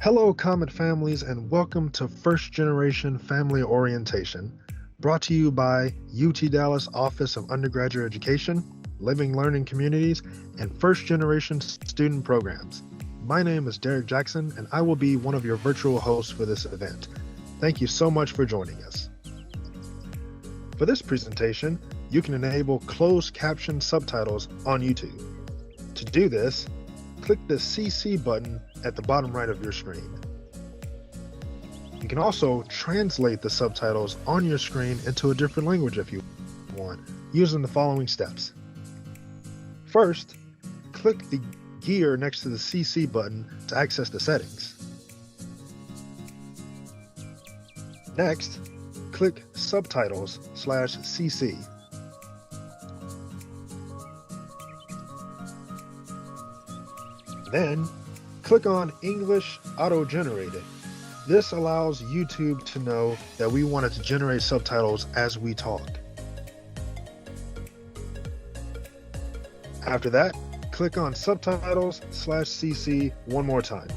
Hello, Comet Families, and welcome to First Generation Family Orientation, brought to you by UT Dallas Office of Undergraduate Education, Living Learning Communities, and First Generation Student Programs. My name is Derek Jackson, and I will be one of your virtual hosts for this event. Thank you so much for joining us. For this presentation, you can enable closed caption subtitles on YouTube. To do this, click the CC button at the bottom right of your screen. You can also translate the subtitles on your screen into a different language if you want, using the following steps. First, click the gear next to the CC button to access the settings. Next, click Subtitles/CC. Then, click on English Auto-Generated. This allows YouTube to know that we wanted to generate subtitles as we talk. After that, click on Subtitles/CC one more time.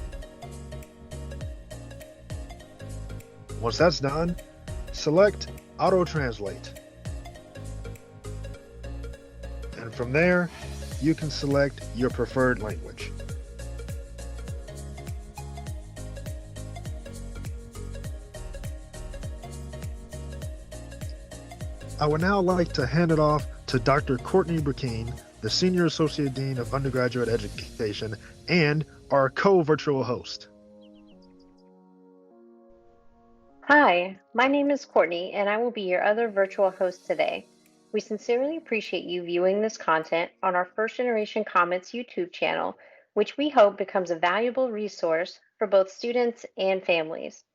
Once that's done, select Auto Translate. And from there, you can select your preferred language. I would now like to hand it off to Dr. Courtney Burkeen, the Senior Associate Dean of Undergraduate Education and our co-virtual host. Hi, my name is Courtney, and I will be your other virtual host today. We sincerely appreciate you viewing this content on our First Generation Comets YouTube channel, which we hope becomes a valuable resource for both students and families.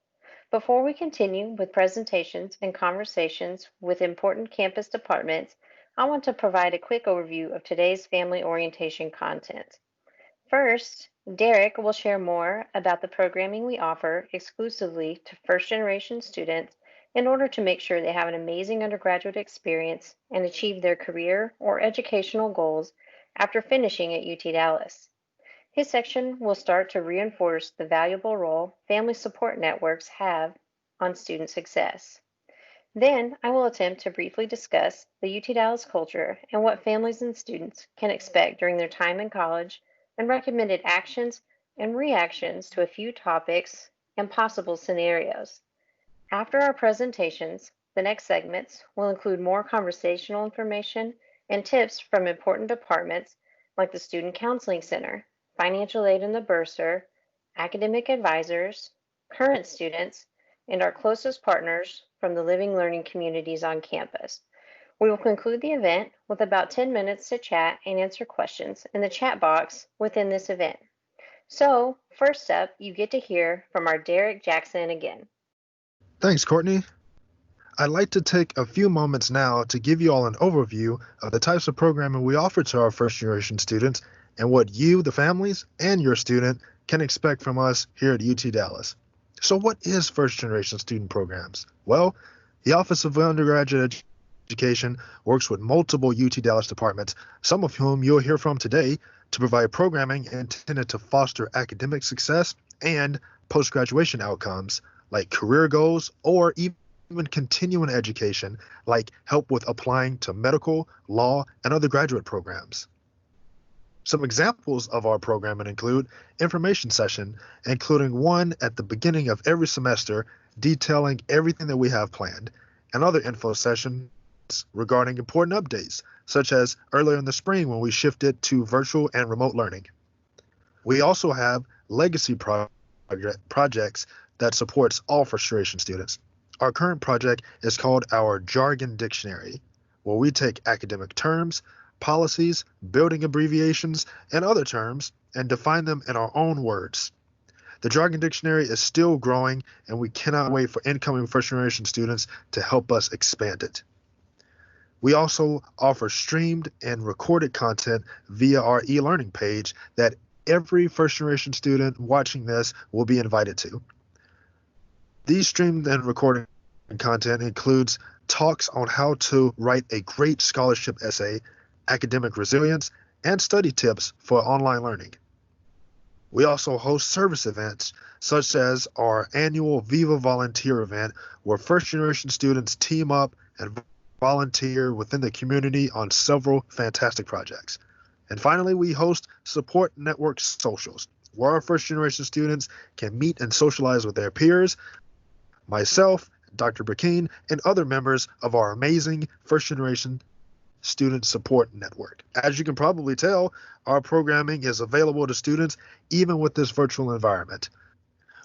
Before we continue with presentations and conversations with important campus departments, I want to provide a quick overview of today's family orientation content. First, Derek will share more about the programming we offer exclusively to first-generation students in order to make sure they have an amazing undergraduate experience and achieve their career or educational goals after finishing at UT Dallas. His section will start to reinforce the valuable role family support networks have on student success. Then I will attempt to briefly discuss the UT Dallas culture and what families and students can expect during their time in college, and recommended actions and reactions to a few topics and possible scenarios. After our presentations, the next segments will include more conversational information and tips from important departments like the Student Counseling Center, financial aid in the bursar, academic advisors, current students, and our closest partners from the living learning communities on campus. We will conclude the event with about 10 minutes to chat and answer questions in the chat box within this event. So, first up, you get to hear from our Derek Jackson again. Thanks, Courtney. I'd like to take a few moments now to give you all an overview of the types of programming we offer to our first generation students and what you, the families, and your student can expect from us here at UT Dallas. So what is first generation student programs? Well, the Office of Undergraduate Education works with multiple UT Dallas departments, some of whom you'll hear from today, to provide programming intended to foster academic success and post-graduation outcomes like career goals or even continuing education like help with applying to medical, law, and other graduate programs. Some examples of our programming include information session, including one at the beginning of every semester detailing everything that we have planned, and other info sessions regarding important updates, such as earlier in the spring when we shifted to virtual and remote learning. We also have legacy projects that supports all first-generation students. Our current project is called our Jargon Dictionary, where we take academic terms, policies, building abbreviations, and other terms and define them in our own words. The Jargon Dictionary is still growing, and we cannot wait for incoming first-generation students to help us expand it. We also offer streamed and recorded content via our eLearning page that every first-generation student watching this will be invited to. These streamed and recorded content includes talks on how to write a great scholarship essay, academic resilience, and study tips for online learning. We also host service events, such as our annual Viva Volunteer event, where first generation students team up and volunteer within the community on several fantastic projects. And finally, we host Support Network Socials, where our first generation students can meet and socialize with their peers, myself, Dr. Burkeen, and other members of our amazing first generation student support network. As you can probably tell, our programming is available to students even with this virtual environment.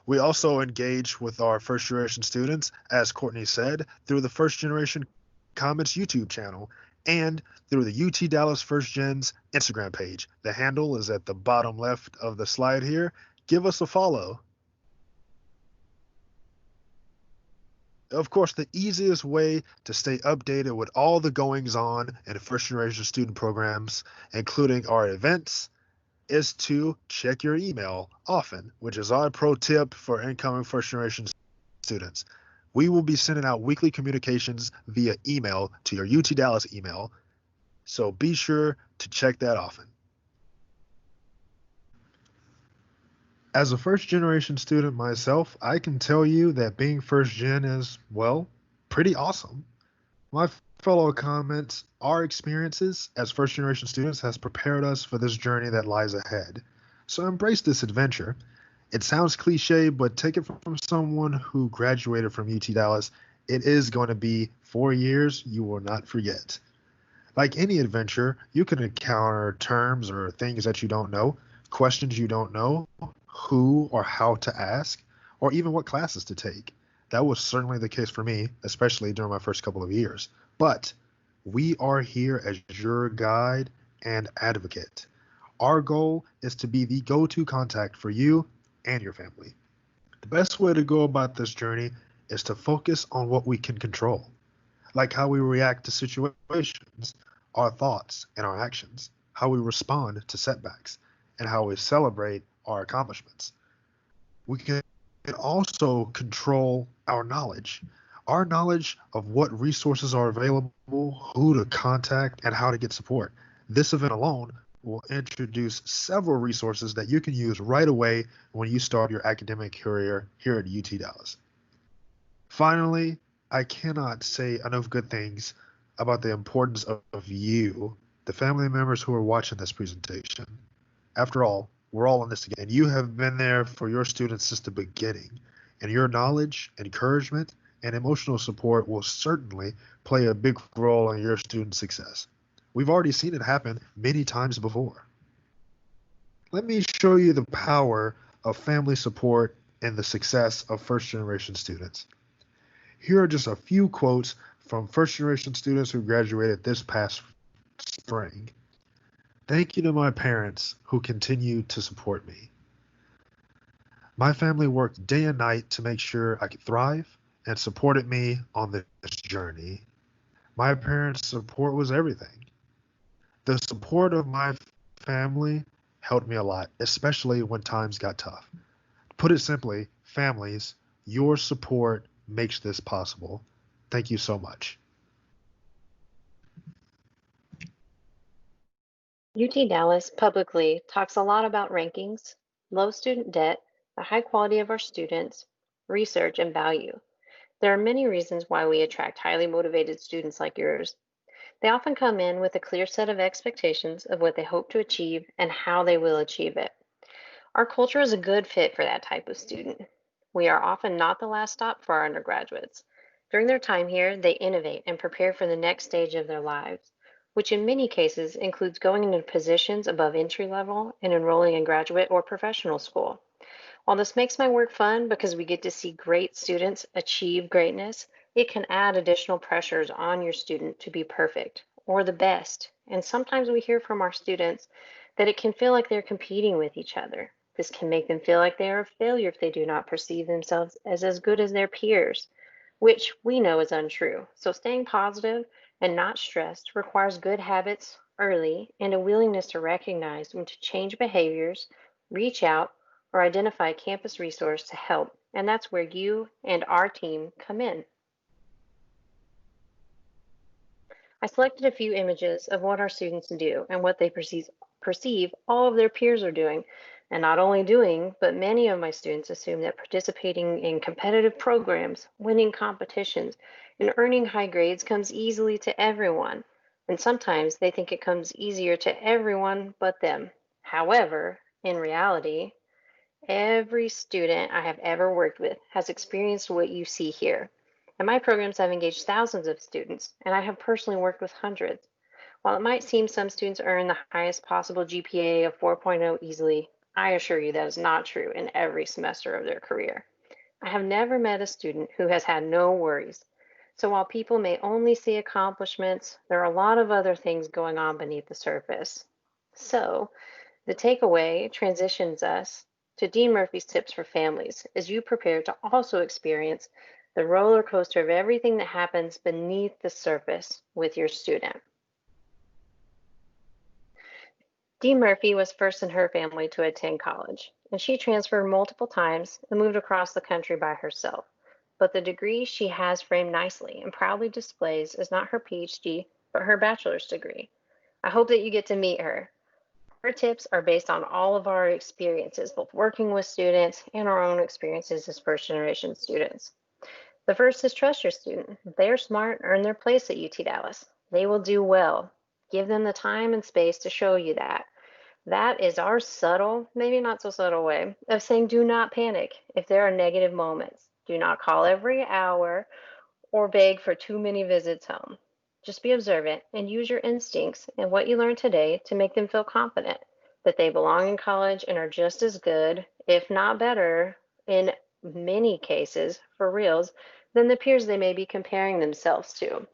We also engage with our first generation students, as Courtney said, through the First Generation Comments YouTube channel and through the UT Dallas First Gen's Instagram page. The handle is at the bottom left of the slide here. Give us a follow. Of course, the easiest way to stay updated with all the goings on in first generation student programs, including our events, is to check your email often, which is our pro tip for incoming first generation students. We will be sending out weekly communications via email to your UT Dallas email, so be sure to check that often. As a first generation student myself, I can tell you that being first gen is, well, pretty awesome. My fellow comments, our experiences as first generation students has prepared us for this journey that lies ahead. So embrace this adventure. It sounds cliche, but take it from someone who graduated from UT Dallas. It is going to be 4 years you will not forget. Like any adventure, you can encounter terms or things that you don't know, questions you don't know, who or how to ask, or even what classes to take. That was certainly the case for me, especially during my first couple of years. But we are here as your guide and advocate. Our goal is to be the go to contact for you and your family. The best way to go about this journey is to focus on what we can control, like how we react to situations, our thoughts and our actions, how we respond to setbacks, and how we celebrate our accomplishments. We can also control our knowledge of what resources are available, who to contact, and how to get support. This event alone will introduce several resources that you can use right away when you start your academic career here at UT Dallas. Finally, I cannot say enough good things about the importance of you, the family members who are watching this presentation. After all, we're all in this together, and you have been there for your students since the beginning. And your knowledge, encouragement, and emotional support will certainly play a big role in your student success. We've already seen it happen many times before. Let me show you the power of family support and the success of first generation students. Here are just a few quotes from first generation students who graduated this past spring. Thank you to my parents who continue to support me. My family worked day and night to make sure I could thrive and supported me on this journey. My parents' support was everything. The support of my family helped me a lot, especially when times got tough. Put it simply, families, your support makes this possible. Thank you so much. UT Dallas publicly talks a lot about rankings, low student debt, the high quality of our students, research, and value. There are many reasons why we attract highly motivated students like yours. They often come in with a clear set of expectations of what they hope to achieve and how they will achieve it. Our culture is a good fit for that type of student. We are often not the last stop for our undergraduates. During their time here, they innovate and prepare for the next stage of their lives, which in many cases includes going into positions above entry level and enrolling in graduate or professional school. While this makes my work fun because we get to see great students achieve greatness, it can add additional pressures on your student to be perfect or the best. And sometimes we hear from our students that it can feel like they're competing with each other. This can make them feel like they are a failure if they do not perceive themselves as good as their peers, which we know is untrue. So staying positive and not stressed requires good habits early and a willingness to recognize when to change behaviors, reach out, or identify a campus resource to help. And that's where you and our team come in. I selected a few images of what our students do and what they perceive all of their peers are doing And not only doing, but many of my students assume that participating in competitive programs, winning competitions, and earning high grades comes easily to everyone. And sometimes they think it comes easier to everyone but them. However, in reality, every student I have ever worked with has experienced what you see here. And my programs have engaged thousands of students, and I have personally worked with hundreds. While it might seem some students earn the highest possible GPA of 4.0 easily, I assure you that is not true in every semester of their career. I have never met a student who has had no worries. So while people may only see accomplishments, there are a lot of other things going on beneath the surface. So the takeaway transitions us to Dean Murphy's tips for families as you prepare to also experience the roller coaster of everything that happens beneath the surface with your student. Dee Murphy was first in her family to attend college, and she transferred multiple times and moved across the country by herself. But the degree she has framed nicely and proudly displays is not her PhD, but her bachelor's degree. I hope that you get to meet her. Her tips are based on all of our experiences, both working with students and our own experiences as first generation students. The first is trust your student. If they are smart, earn their place at UT Dallas. They will do well. Give them the time and space to show you that. That is our subtle, maybe not so subtle way of saying do not panic if there are negative moments. Do not call every hour or beg for too many visits home. Just be observant and use your instincts and what you learned today to make them feel confident that they belong in college and are just as good, if not better, in many cases, for reals, than the peers they may be comparing themselves to.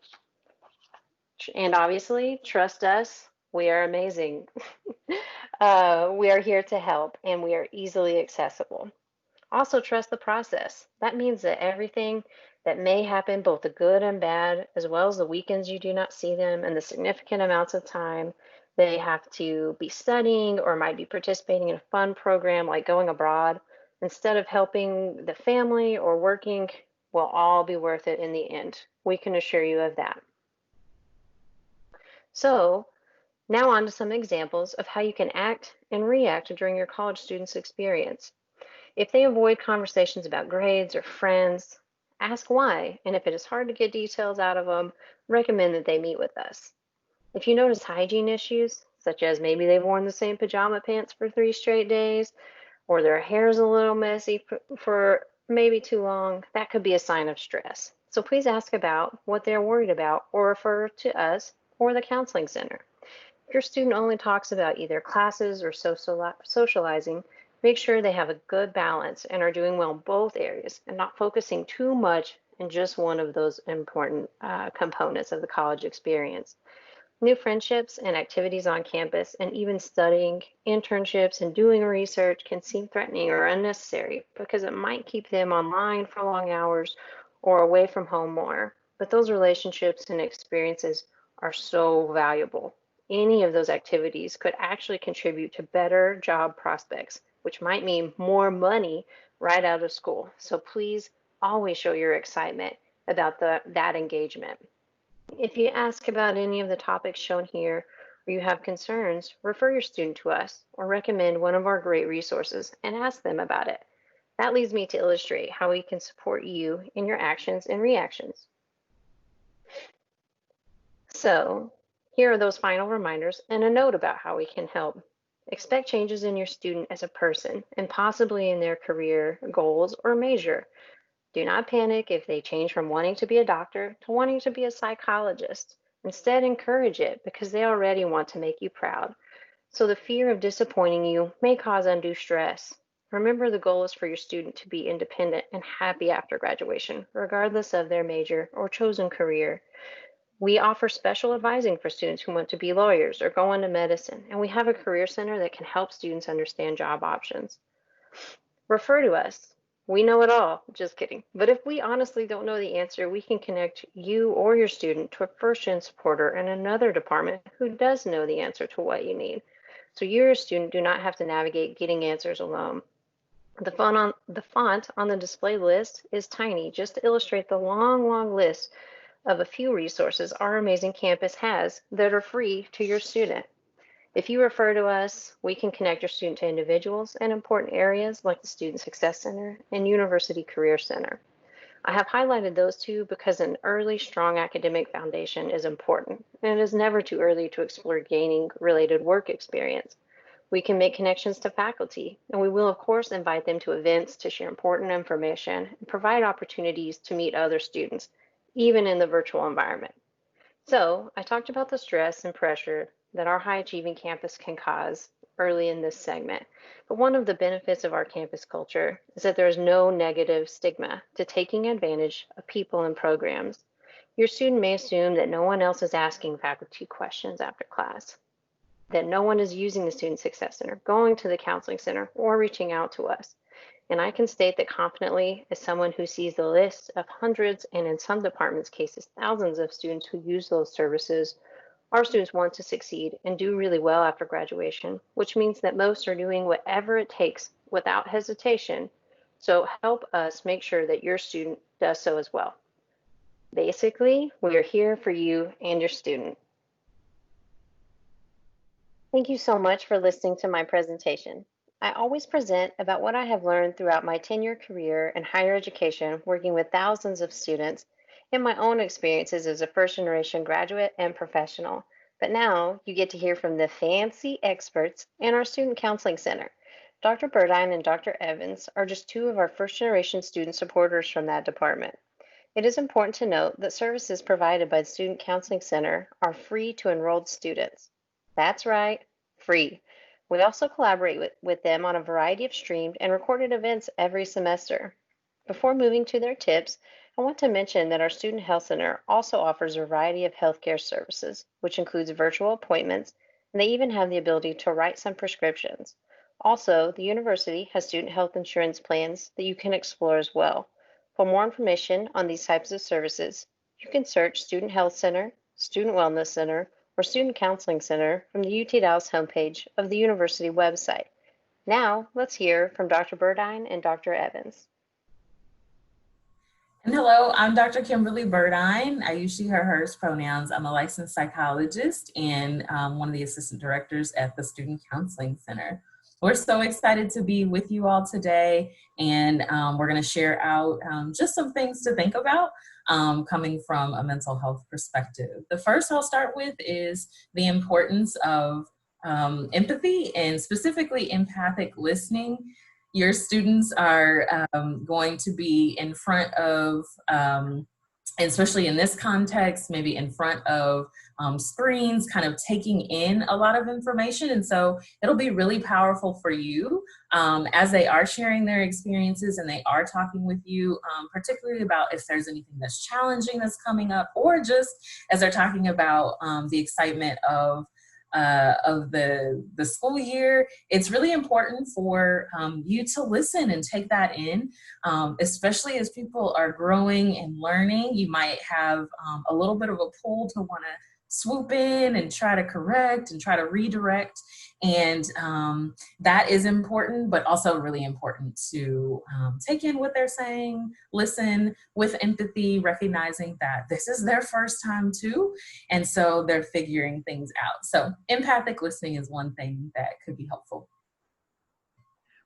And obviously, trust us, we are amazing. We are here to help and we are easily accessible. Also, trust the process. That means that everything that may happen, both the good and bad, as well as the weekends you do not see them and the significant amounts of time they have to be studying or might be participating in a fun program like going abroad, instead of helping the family or working, will all be worth it in the end. We can assure you of that. So, now on to some examples of how you can act and react during your college student's experience. If they avoid conversations about grades or friends, ask why, and if it is hard to get details out of them, recommend that they meet with us. If you notice hygiene issues, such as maybe they've worn the same pajama pants for 3 straight days, or their hair's a little messy for maybe too long, that could be a sign of stress. So please ask about what they're worried about or refer to us or the counseling center. If your student only talks about either classes or socializing, make sure they have a good balance and are doing well in both areas and not focusing too much in just one of those important components of the college experience. New friendships and activities on campus, and even studying, internships, and doing research can seem threatening or unnecessary because it might keep them online for long hours or away from home more. But those relationships and experiences are so valuable. Any of those activities could actually contribute to better job prospects, which might mean more money right out of school. So please always show your excitement about that engagement. If you ask about any of the topics shown here or you have concerns, refer your student to us or recommend one of our great resources and ask them about it. That leads me to illustrate how we can support you in your actions and reactions. So here are those final reminders and a note about how we can help. Expect changes in your student as a person and possibly in their career goals or major. Do not panic if they change from wanting to be a doctor to wanting to be a psychologist. Instead, encourage it because they already want to make you proud. So the fear of disappointing you may cause undue stress. Remember, the goal is for your student to be independent and happy after graduation, regardless of their major or chosen career. We offer special advising for students who want to be lawyers or go into medicine, and we have a career center that can help students understand job options. Refer to us. We know it all. Just kidding. But if we honestly don't know the answer, we can connect you or your student to a first-gen supporter in another department who does know the answer to what you need. So you or your student do not have to navigate getting answers alone. The font on the display list is tiny, just to illustrate the long, long list of a few resources our amazing campus has that are free to your student. If you refer to us, we can connect your student to individuals in important areas like the Student Success Center and University Career Center. I have highlighted those two because an early, strong academic foundation is important, and it is never too early to explore gaining related work experience. We can make connections to faculty, and we will, of course, invite them to events to share important information and provide opportunities to meet other students, even in the virtual environment. So, I talked about the stress and pressure that our high achieving campus can cause early in this segment. But one of the benefits of our campus culture is that there is no negative stigma to taking advantage of people and programs. Your student may assume that no one else is asking faculty questions after class, that no one is using the Student Success Center, going to the Counseling Center, or reaching out to us. And I can state that confidently as someone who sees the list of hundreds and in some departments cases thousands of students who use those services. Our students want to succeed and do really well after graduation, which means that most are doing whatever it takes without hesitation. So help us make sure that your student does so as well. Basically, we are here for you and your student. Thank you so much for listening to my presentation. I always present about what I have learned throughout my 10-year career in higher education, working with thousands of students, and my own experiences as a first-generation graduate and professional. But now you get to hear from the fancy experts in our Student Counseling Center. Dr. Burdine and Dr. Evans are just two of our first-generation student supporters from that department. It is important to note that services provided by the Student Counseling Center are free to enrolled students. That's right, free. We also collaborate with them on a variety of streamed and recorded events every semester. Before moving to their tips, I want to mention that our Student Health Center also offers a variety of healthcare services, which includes virtual appointments, and they even have the ability to write some prescriptions. Also, the university has student health insurance plans that you can explore as well. For more information on these types of services, you can search Student Health Center, Student Wellness Center, or Student Counseling Center from the UT Dallas homepage of the university website. Now, let's hear from Dr. Burdine and Dr. Evans. And hello, I'm Dr. Kimberly Burdine. I use she, her, hers pronouns. I'm a licensed psychologist and one of the assistant directors at the Student Counseling Center. We're so excited to be with you all today, and we're going to share out just some things to think about coming from a mental health perspective. The first I'll start with is the importance of empathy and specifically empathic listening. Your students are going to be in front of, especially in this context, maybe in front of screens, kind of taking in a lot of information. And so it'll be really powerful for you as they are sharing their experiences and they are talking with you, particularly about if there's anything that's challenging that's coming up, or just as they're talking about the excitement of the school year. It's really important for you to listen and take that in, especially as people are growing and learning. You might have a little bit of a pull to want to swoop in and try to correct and try to redirect. And that is important, but also really important to take in what they're saying, listen with empathy, recognizing that this is their first time too. And so they're figuring things out. So empathic listening is one thing that could be helpful.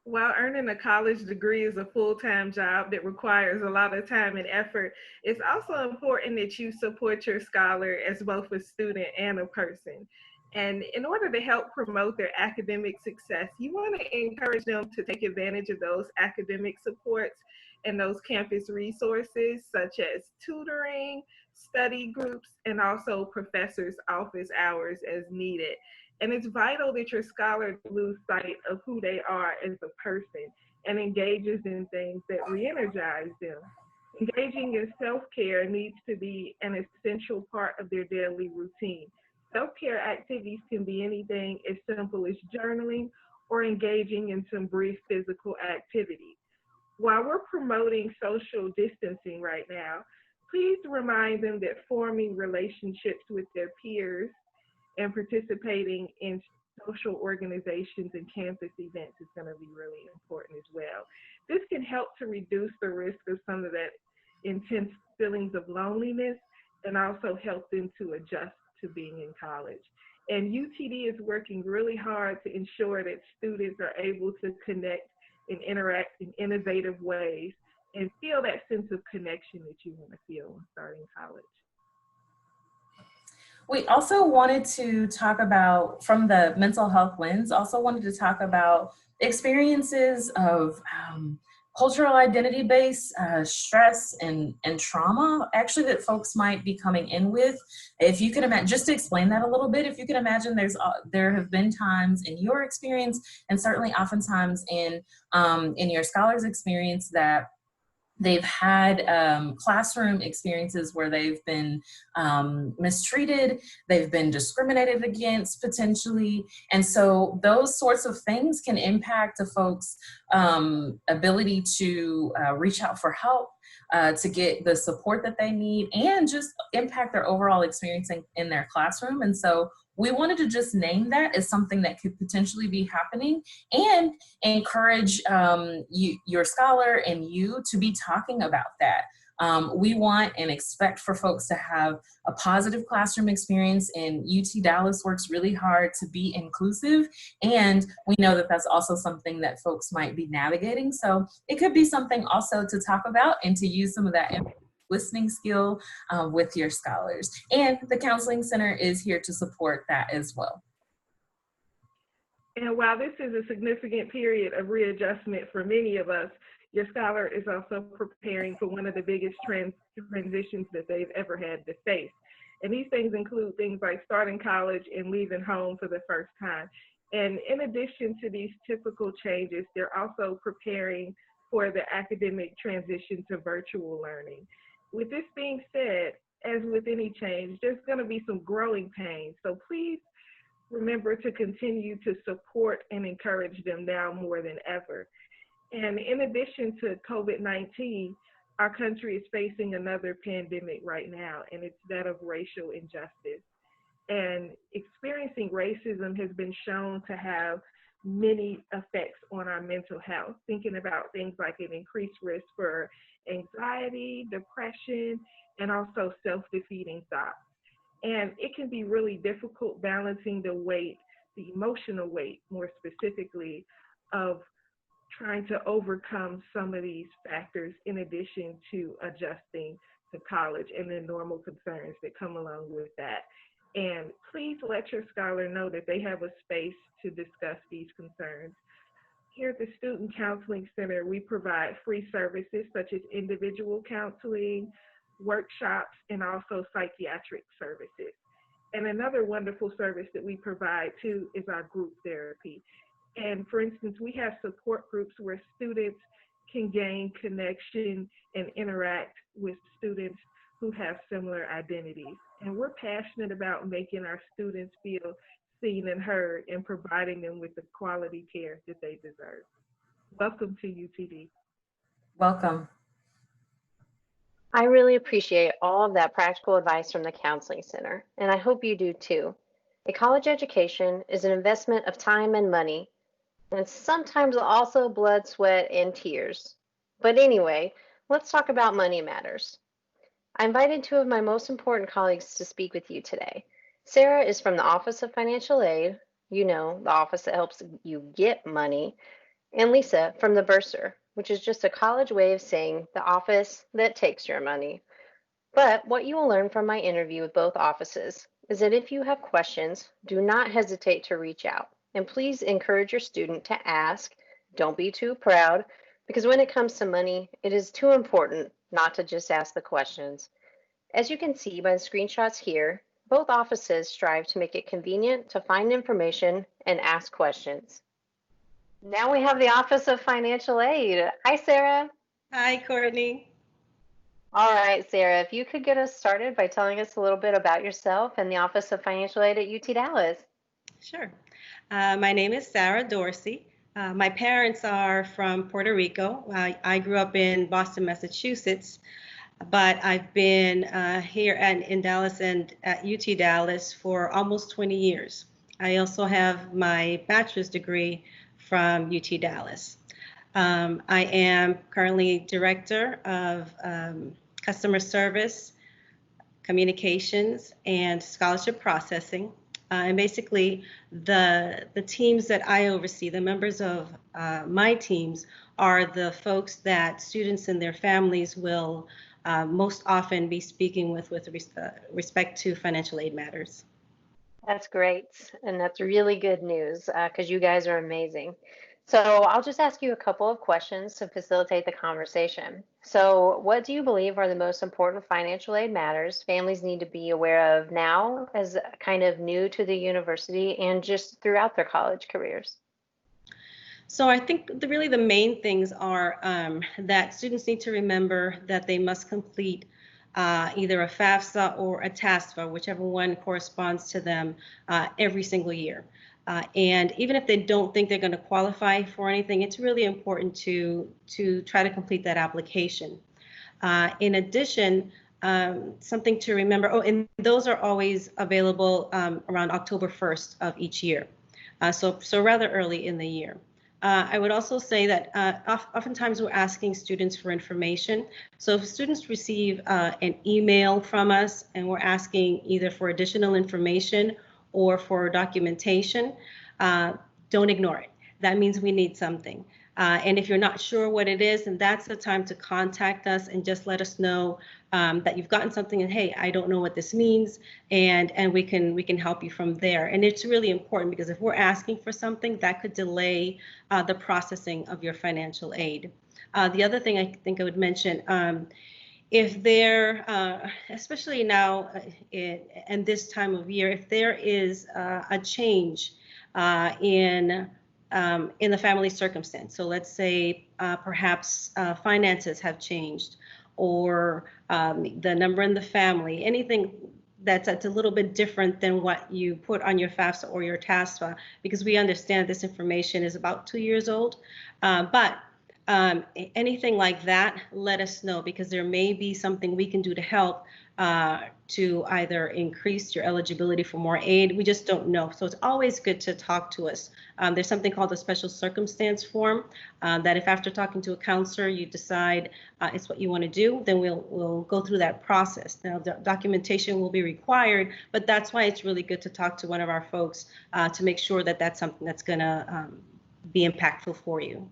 While earning a college degree is a full-time job that requires a lot of time and effort, it's also important that you support your scholar as both a student and a person. And in order to help promote their academic success, you want to encourage them to take advantage of those academic supports and those campus resources such as tutoring, study groups, and also professors' office hours as needed. And it's vital that your scholar lose sight of who they are as a person and engages in things that re-energize them. Engaging in self-care needs to be an essential part of their daily routine. Self-care activities can be anything as simple as journaling or engaging in some brief physical activity. While we're promoting social distancing right now, please remind them that forming relationships with their peers and participating in social organizations and campus events is going to be really important as well. This can help to reduce the risk of some of that intense feelings of loneliness and also help them to adjust to being in college. And UTD is working really hard to ensure that students are able to connect and interact in innovative ways and feel that sense of connection that you want to feel when starting college. We also wanted to talk about, from the mental health lens, also wanted to talk about experiences of cultural identity-based stress and trauma, actually, that folks might be coming in with. If you can imagine, just to explain that a little bit, if you can imagine, there have been times in your experience, and certainly oftentimes in your scholars' experience, that they've had classroom experiences where they've been mistreated, they've been discriminated against potentially. And so those sorts of things can impact a folks' ability to reach out for help, to get the support that they need, and just impact their overall experience in their classroom. And so we wanted to just name that as something that could potentially be happening, and encourage your scholar and you to be talking about that. We want and expect for folks to have a positive classroom experience, and UT Dallas works really hard to be inclusive, and we know that that's also something that folks might be navigating. So it could be something also to talk about and to use some of that listening skill with your scholars. And the Counseling Center is here to support that as well. And while this is a significant period of readjustment for many of us, your scholar is also preparing for one of the biggest transitions that they've ever had to face. And these things include things like starting college and leaving home for the first time. And in addition to these typical changes, they're also preparing for the academic transition to virtual learning. With this being said, as with any change, there's going to be some growing pains. So please remember to continue to support and encourage them now more than ever. And in addition to COVID-19, our country is facing another pandemic right now, and it's that of racial injustice. And experiencing racism has been shown to have many effects on our mental health, thinking about things like an increased risk for anxiety, depression, and also self-defeating thoughts. And it can be really difficult balancing the weight, the emotional weight, more specifically, of trying to overcome some of these factors in addition to adjusting to college and the normal concerns that come along with that. And please let your scholar know that they have a space to discuss these concerns. Here at the Student Counseling Center, we provide free services such as individual counseling, workshops, and also psychiatric services. And another wonderful service that we provide too is our group therapy. And for instance, we have support groups where students can gain connection and interact with students who have similar identities. And we're passionate about making our students feel seen and heard and providing them with the quality care that they deserve. Welcome to UTD. Welcome. I really appreciate all of that practical advice from the Counseling Center, and I hope you do too. A college education is an investment of time and money, and sometimes also blood, sweat, and tears. But anyway, let's talk about money matters. I invited two of my most important colleagues to speak with you today. Sarah is from the Office of Financial Aid, you know, the office that helps you get money, and Lisa from the Bursar, which is just a college way of saying the office that takes your money. But what you will learn from my interview with both offices is that if you have questions, do not hesitate to reach out. And please encourage your student to ask. Don't be too proud, because when it comes to money, it is too important not to just ask the questions. As you can see by the screenshots here, both offices strive to make it convenient to find information and ask questions. Now we have the Office of Financial Aid. Hi, Sarah. Hi, Courtney. All right, Sarah, if you could get us started by telling us a little bit about yourself and the Office of Financial Aid at UT Dallas. Sure. My name is Sarah Dorsey. My parents are from Puerto Rico. I grew up in Boston, Massachusetts, but I've been here in Dallas and at UT Dallas for almost 20 years. I also have my bachelor's degree from UT Dallas. I am currently director of customer service, communications, and scholarship processing And basically, the teams that I oversee, the members of my teams, are the folks that students and their families will most often be speaking with respect to financial aid matters. That's great. And that's really good news because you guys are amazing. So I'll just ask you a couple of questions to facilitate the conversation. So, what do you believe are the most important financial aid matters families need to be aware of now as kind of new to the university and just throughout their college careers? So I think really the main things are that students need to remember that they must complete either a FAFSA or a TASFA, whichever one corresponds to them, every single year. And even if they don't think they're going to qualify for anything, it's really important to try to complete that application. In addition, something to remember, oh, and those are always available around October 1st of each year, so rather early in the year. I would also say that oftentimes we're asking students for information. So if students receive an email from us and we're asking either for additional information or for documentation, don't ignore it. That means we need something. And if you're not sure what it is, then that's the time to contact us and just let us know that you've gotten something and, hey, I don't know what this means, and we can help you from there. And it's really important because if we're asking for something, that could delay the processing of your financial aid. The other thing I think I would mention, if there, especially now and this time of year, if there is a change in the family circumstance. So let's say perhaps finances have changed, or the number in the family, anything that's a little bit different than what you put on your FAFSA or your TASFA, because we understand this information is about 2 years old. But anything like that, let us know, because there may be something we can do to help to either increase your eligibility for more aid. We just don't know. So it's always good to talk to us. There's something called a special circumstance form that if after talking to a counselor you decide it's what you want to do, then we'll go through that process. Now, the documentation will be required, but that's why it's really good to talk to one of our folks to make sure that that's something that's going to be impactful for you.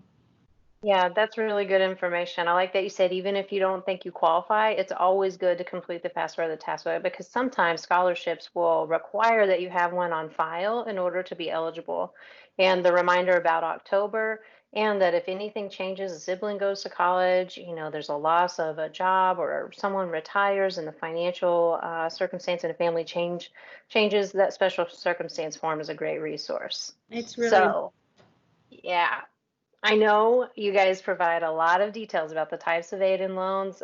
Yeah, that's really good information. I like that you said even if you don't think you qualify, it's always good to complete the FAFSA or the TASFA because sometimes scholarships will require that you have one on file in order to be eligible. And the reminder about October, and that if anything changes, a sibling goes to college, there's a loss of a job or someone retires and the financial circumstance in a family changes, that special circumstance form is a great resource. It's really So, yeah. I know you guys provide a lot of details about the types of aid and loans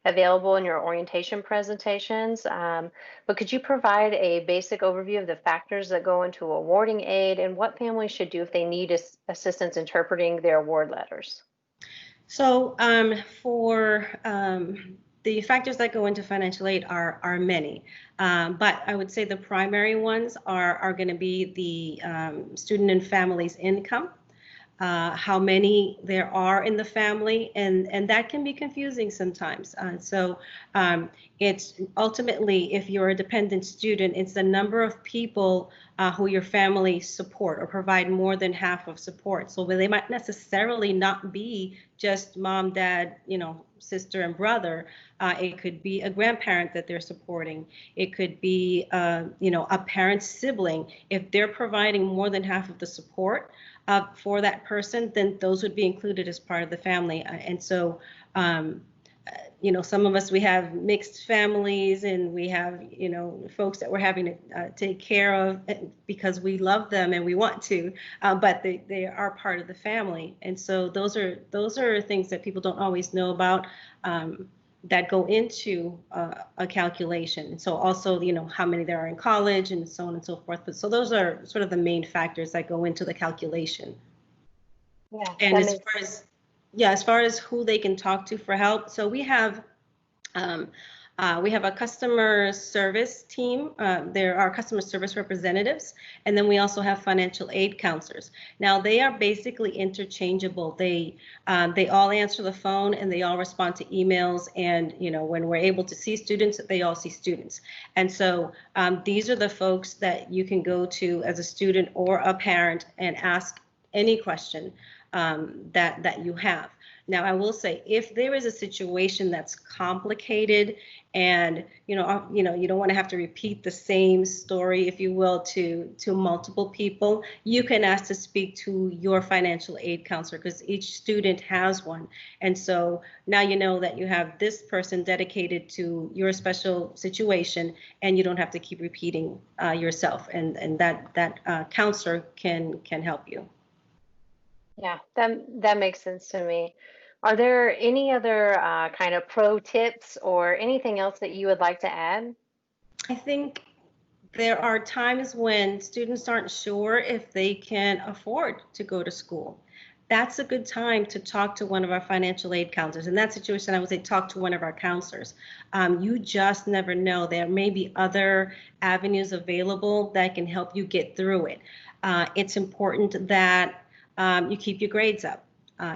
available in your orientation presentations, but could you provide a basic overview of the factors that go into awarding aid and what families should do if they need assistance interpreting their award letters? So for the factors that go into financial aid are many, but I would say the primary ones are going to be the student and family's income. How many there are in the family, and that can be confusing sometimes. So it's ultimately, if you're a dependent student, it's the number of people who your family support or provide more than half of support. So they might necessarily not be just mom, dad, sister and brother. It could be a grandparent that they're supporting. It could be, a parent's sibling. If they're providing more than half of the support for that person, then those would be included as part of the family. And so, some of us, we have mixed families and we have, folks that we're having to take care of because we love them and we want to, but they are part of the family. And so those are things that people don't always know about that go into a calculation. And so also, how many there are in college and so on and so forth. But so those are sort of the main factors that go into the calculation. Yeah. And as far as who they can talk to for help, so we have We have a customer service team. There are customer service representatives, and then we also have financial aid counselors. Now, they are basically interchangeable. They all answer the phone and they all respond to emails. And when we're able to see students, they all see students. And so these are the folks that you can go to as a student or a parent and ask any question that you have. Now, I will say, if there is a situation that's complicated and you don't want to have to repeat the same story, if you will, to multiple people, you can ask to speak to your financial aid counselor, because each student has one. And so now you know that you have this person dedicated to your special situation, and you don't have to keep repeating yourself. And that counselor can help you. Yeah, that makes sense to me. Are there any other kind of pro tips or anything else that you would like to add? I think there are times when students aren't sure if they can afford to go to school. That's a good time to talk to one of our financial aid counselors. In that situation, I would say talk to one of our counselors. You just never know. There may be other avenues available that can help you get through it. It's important that you keep your grades up.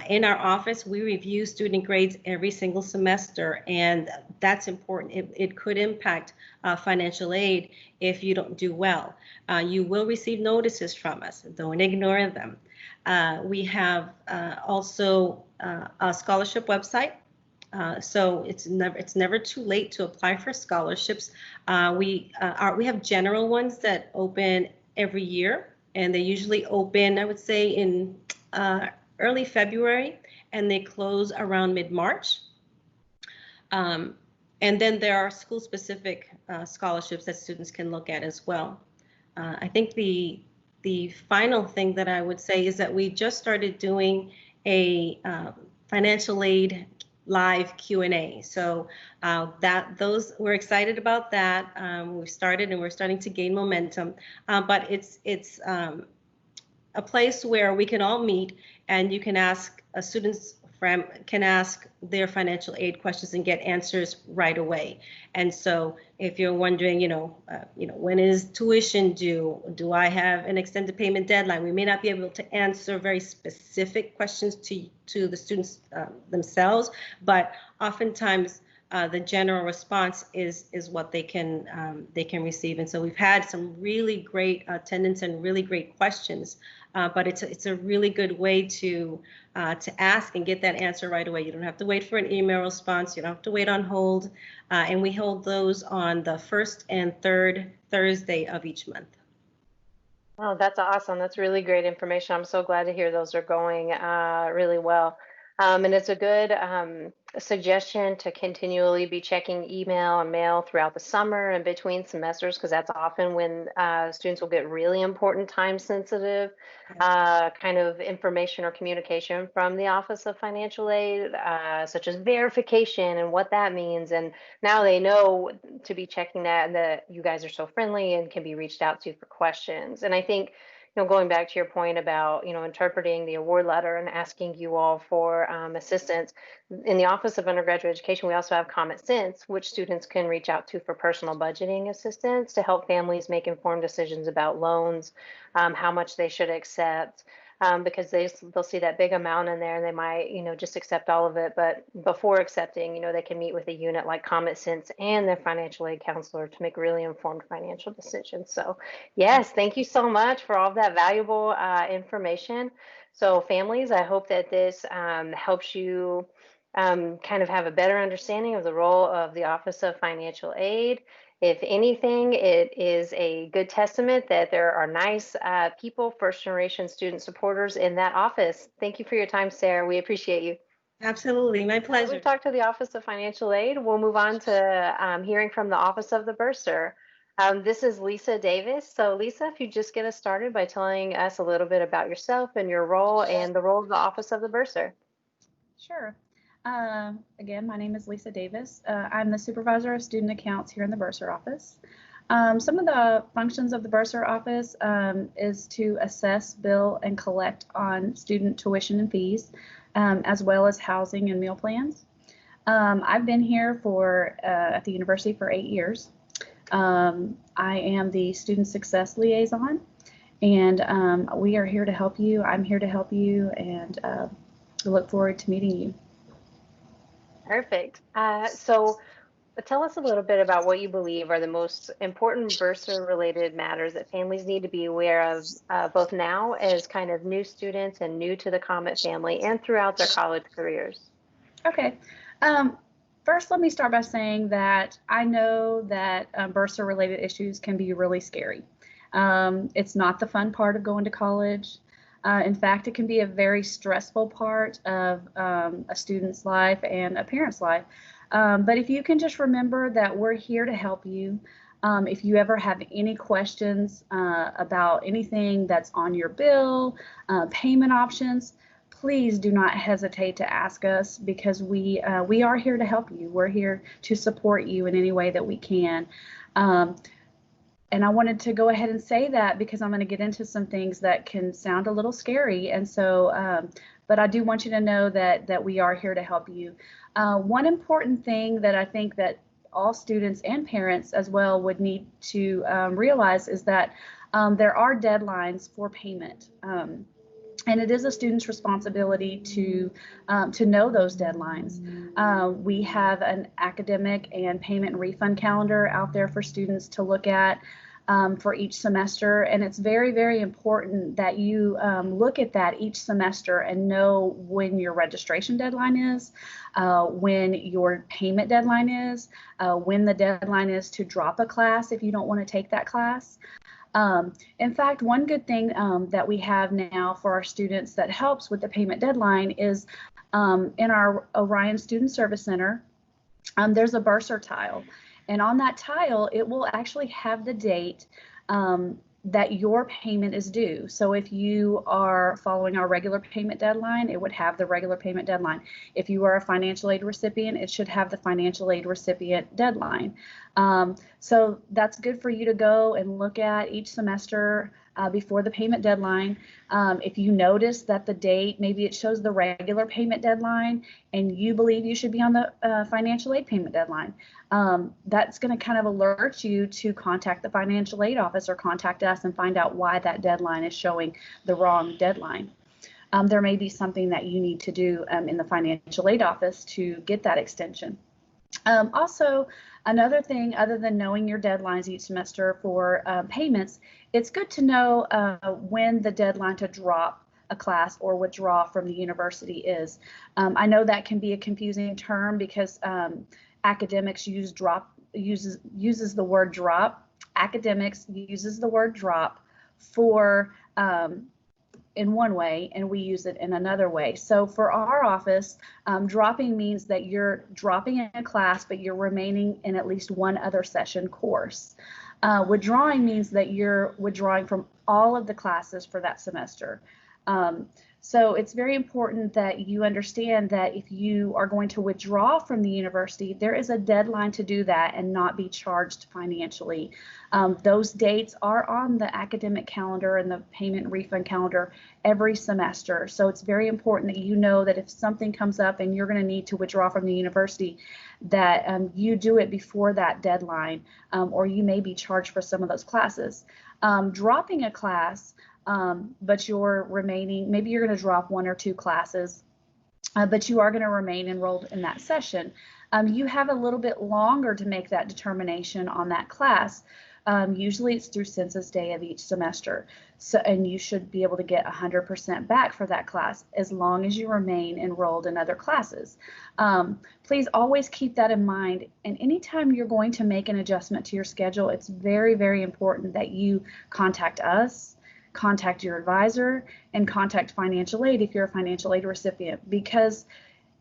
In our office, we review student grades every single semester, and that's important. It could impact financial aid if you don't do well. You will receive notices from us. Don't ignore them. We have also a scholarship website. So it's never too late to apply for scholarships. We have general ones that open every year, and they usually open, I would say, in early February, and they close around mid-March. And then there are school-specific scholarships that students can look at as well. I think the final thing that I would say is that we just started doing a financial aid live Q&A. So we're excited about that. We've started and we're starting to gain momentum, but it's a place where we can all meet and you can ask students can ask their financial aid questions and get answers right away. And so if you're wondering, when is tuition due? Do I have an extended payment deadline? We may not be able to answer very specific questions to the students themselves, but oftentimes the general response is what they can receive. And so we've had some really great attendance and really great questions, but it's a really good way to ask and get that answer right away. You don't have to wait for an email response. You don't have to wait on hold. And we hold those on the first and third Thursday of each month. Oh, that's awesome. That's really great information. I'm so glad to hear those are going really well. And it's a good suggestion to continually be checking email and mail throughout the summer and between semesters, because that's often when students will get really important time sensitive kind of information or communication from the Office of Financial Aid, such as verification and what that means. And now they know to be checking that, and that you guys are so friendly and can be reached out to for questions. And I think, going back to your point about, interpreting the award letter and asking you all for assistance, in the Office of Undergraduate Education, we also have Comet Sense, which students can reach out to for personal budgeting assistance to help families make informed decisions about loans, how much they should accept, because they'll see that big amount in there and they might, just accept all of it. But before accepting, they can meet with a unit like Comet Sense and their financial aid counselor to make really informed financial decisions. So yes, thank you so much for all of that valuable information. So families, I hope that this helps you kind of have a better understanding of the role of the Office of Financial Aid. If anything, it is a good testament that there are nice people, first-generation student supporters in that office. Thank you for your time, Sarah. We appreciate you. Absolutely, my pleasure. We've talked to the Office of Financial Aid. We'll move on to hearing from the Office of the Bursar. This is Lisa Davis. So Lisa, if you just get us started by telling us a little bit about yourself and your role and the role of the Office of the Bursar. Sure. Again, my name is Lisa Davis. I'm the supervisor of student accounts here in the Bursar office. Some of the functions of the Bursar office is to assess, bill, and collect on student tuition and fees, as well as housing and meal plans. I've been here at the university for 8 years. I am the student success liaison, and we are here to help you. I'm here to help you, and we look forward to meeting you. Perfect. So tell us a little bit about what you believe are the most important bursar-related matters that families need to be aware of, both now as kind of new students and new to the Comet family and throughout their college careers. Okay. First, let me start by saying that I know that bursar-related issues can be really scary. It's not the fun part of going to college. In fact, it can be a very stressful part of a student's life and a parent's life. But if you can just remember that we're here to help you. If you ever have any questions about anything that's on your bill, payment options, please do not hesitate to ask us, because we are here to help you. We're here to support you in any way that we can. And I wanted to go ahead and say that because I'm going to get into some things that can sound a little scary. And so, but I do want you to know that we are here to help you. One important thing that I think that all students and parents as well would need to realize is that there are deadlines for payment. And it is a student's responsibility to know those deadlines. We have an academic and payment and refund calendar out there for students to look at for each semester, and it's very, very important that you look at that each semester and know when your registration deadline is, when your payment deadline is, when the deadline is to drop a class if you don't want to take that class. In fact, one good thing that we have now for our students that helps with the payment deadline is in our Orion Student Service Center, there's a bursar tile. And on that tile, it will actually have the date that your payment is due. So if you are following our regular payment deadline, it would have the regular payment deadline. If you are a financial aid recipient, it should have the financial aid recipient deadline. So that's good for you to go and look at each semester before the payment deadline. If you notice that the date, maybe it shows the regular payment deadline and you believe you should be on the financial aid payment deadline, that's going to kind of alert you to contact the financial aid office or contact us and find out why that deadline is showing the wrong deadline. There may be something that you need to do in the financial aid office to get that extension. Also, another thing other than knowing your deadlines each semester for payments, it's good to know when the deadline to drop a class or withdraw from the university is. I know that can be a confusing term because academics uses the word drop. Academics uses the word drop for in one way, and we use it in another way. So for our office, dropping means that you're dropping in a class, but you're remaining in at least one other session course. Withdrawing means that you're withdrawing from all of the classes for that semester. So it's very important that you understand that if you are going to withdraw from the university, there is a deadline to do that and not be charged financially. Those dates are on the academic calendar and the payment and refund calendar every semester. So it's very important that you know that if something comes up and you're going to need to withdraw from the university, that you do it before that deadline, or you may be charged for some of those classes. Dropping a class, but you're remaining, maybe you're going to drop 1 or 2 classes, but you are going to remain enrolled in that session. You have a little bit longer to make that determination on that class. Usually it's through census day of each semester. So, and you should be able to get 100% back for that class as long as you remain enrolled in other classes. Please always keep that in mind. And anytime you're going to make an adjustment to your schedule, it's very, very important that you contact us, contact your advisor, and contact financial aid if you're a financial aid recipient, because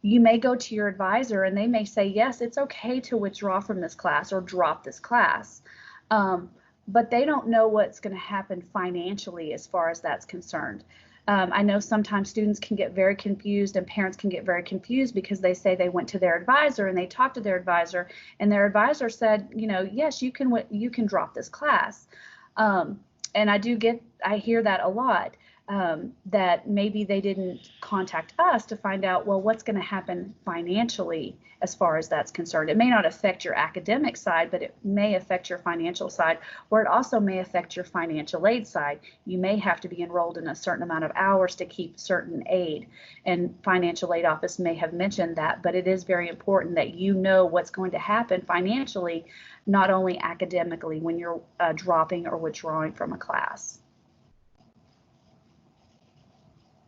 you may go to your advisor and they may say, yes, it's okay to withdraw from this class or drop this class. But they don't know what's going to happen financially as far as that's concerned. I know sometimes students can get very confused and parents can get very confused because they say they went to their advisor and they talked to their advisor and their advisor said, you know, yes, you can drop this class. And I hear that a lot. that maybe they didn't contact us to find out, well, what's going to happen financially as far as that's concerned. It may not affect your academic side, but it may affect your financial side, or it also may affect your financial aid side. You may have to be enrolled in a certain amount of hours to keep certain aid, and financial aid office may have mentioned that, but it is very important that you know what's going to happen financially, not only academically when you're dropping or withdrawing from a class.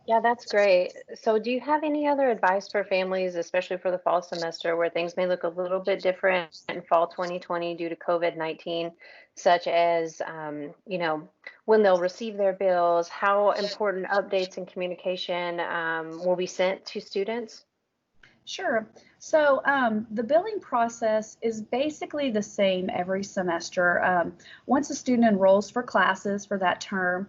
Yeah, that's great. So do you have any other advice for families, especially for the fall semester, where things may look a little bit different in fall 2020 due to COVID-19, such as, when they'll receive their bills, how important updates and communication will be sent to students? Sure. So the billing process is basically the same every semester. Once a student enrolls for classes for that term,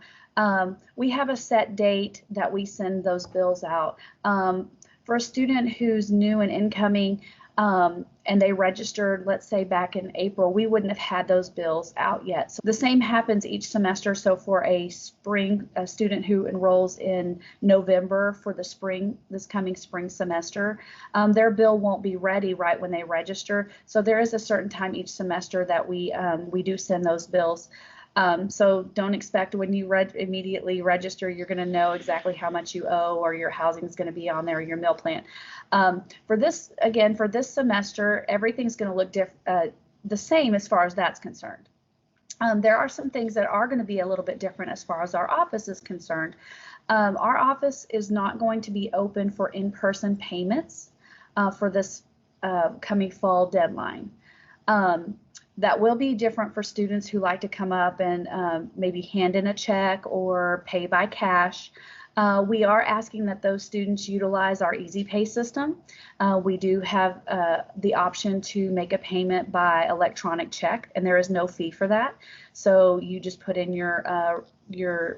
we have a set date that we send those bills out. For a student who's new and incoming, and they registered, let's say back in April, we wouldn't have had those bills out yet. So the same happens each semester. So for a student who enrolls in November for this coming spring semester, their bill won't be ready right when they register. So there is a certain time each semester that we do send those bills. So don't expect when you immediately register, you're going to know exactly how much you owe, or your housing is going to be on there, or your meal plan. For this semester, everything's going to look the same as far as that's concerned. There are some things that are going to be a little bit different as far as our office is concerned. Our office is not going to be open for in-person payments for this coming fall deadline. That will be different for students who like to come up and maybe hand in a check or pay by cash. We are asking that those students utilize our Easy Pay system. We do have the option to make a payment by electronic check, and there is no fee for that. So you just put in your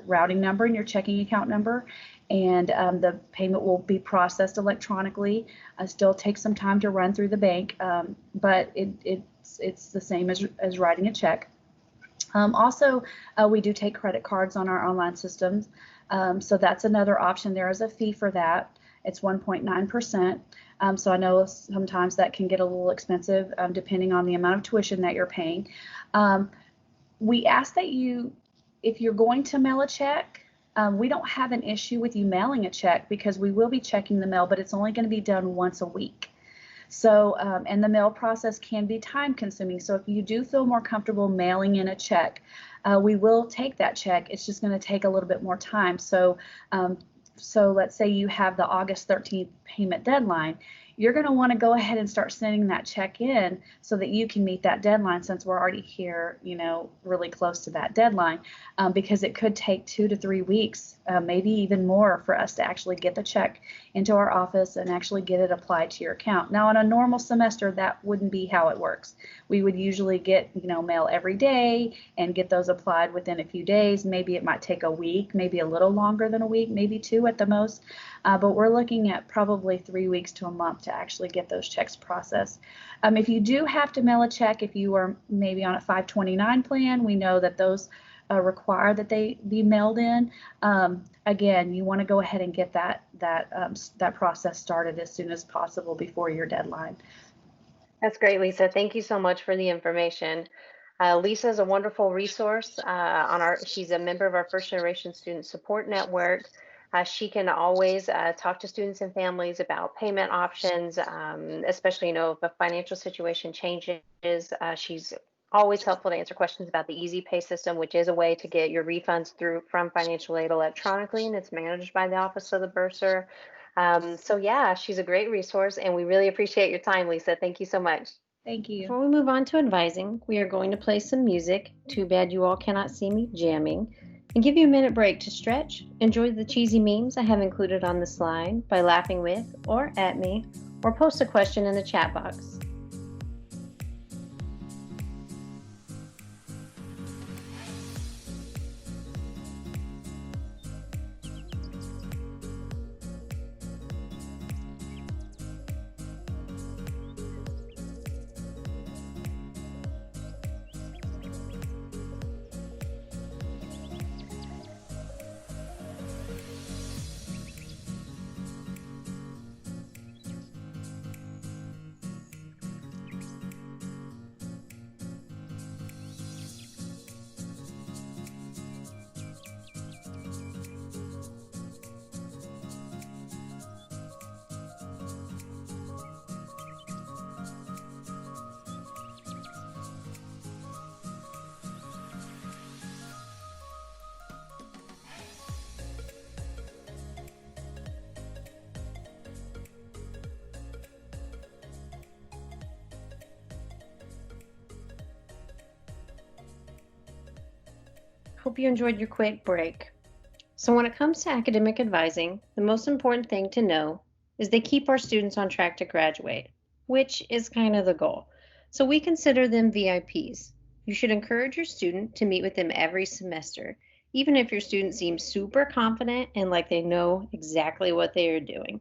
routing number and your checking account number, and the payment will be processed electronically. Still takes some time to run through the bank, but it's the same as writing a check. Also, we do take credit cards on our online systems, so that's another option. There is a fee for that. It's 1.9%. So I know sometimes that can get a little expensive depending on the amount of tuition that you're paying. We ask that if you're going to mail a check, we don't have an issue with you mailing a check because we will be checking the mail, but it's only going to be done once a week. So, and the mail process can be time consuming. So if you do feel more comfortable mailing in a check, we will take that check. It's just going to take a little bit more time. So, let's say you have the August 13th payment deadline. You're going to want to go ahead and start sending that check in so that you can meet that deadline, since we're already here, really close to that deadline, because it could take 2 to 3 weeks, maybe even more, for us to actually get the check into our office and actually get it applied to your account. Now, on a normal semester, that wouldn't be how it works. We would usually get, mail every day and get those applied within a few days. Maybe it might take a week, maybe a little longer than a week, maybe 2 at the most. But we're looking at probably 3 weeks to a month to actually get those checks processed. If you do have to mail a check, if you are maybe on a 529 plan, we know that those require that they be mailed in. Again, you want to go ahead and get that process started as soon as possible before your deadline. That's great, Lisa. Thank you so much for the information. Lisa is a wonderful resource. She's a member of our First Generation Student Support Network. She can always talk to students and families about payment options, especially, if a financial situation changes. She's always helpful to answer questions about the Easy Pay system, which is a way to get your refunds from financial aid electronically, and it's managed by the Office of the Bursar. So yeah, she's a great resource, and we really appreciate your time, Lisa. Thank you so much. Thank you. Before we move on to advising, we are going to play some music. Too bad you all cannot see me jamming. And give you a minute break to stretch, enjoy the cheesy memes I have included on the slide by laughing with or at me, or post a question in the chat box. hope you enjoyed your quick break. So when it comes to academic advising, the most important thing to know is they keep our students on track to graduate, which is kind of the goal. So we consider them VIPs. You should encourage your student to meet with them every semester, even if your student seems super confident and like they know exactly what they are doing.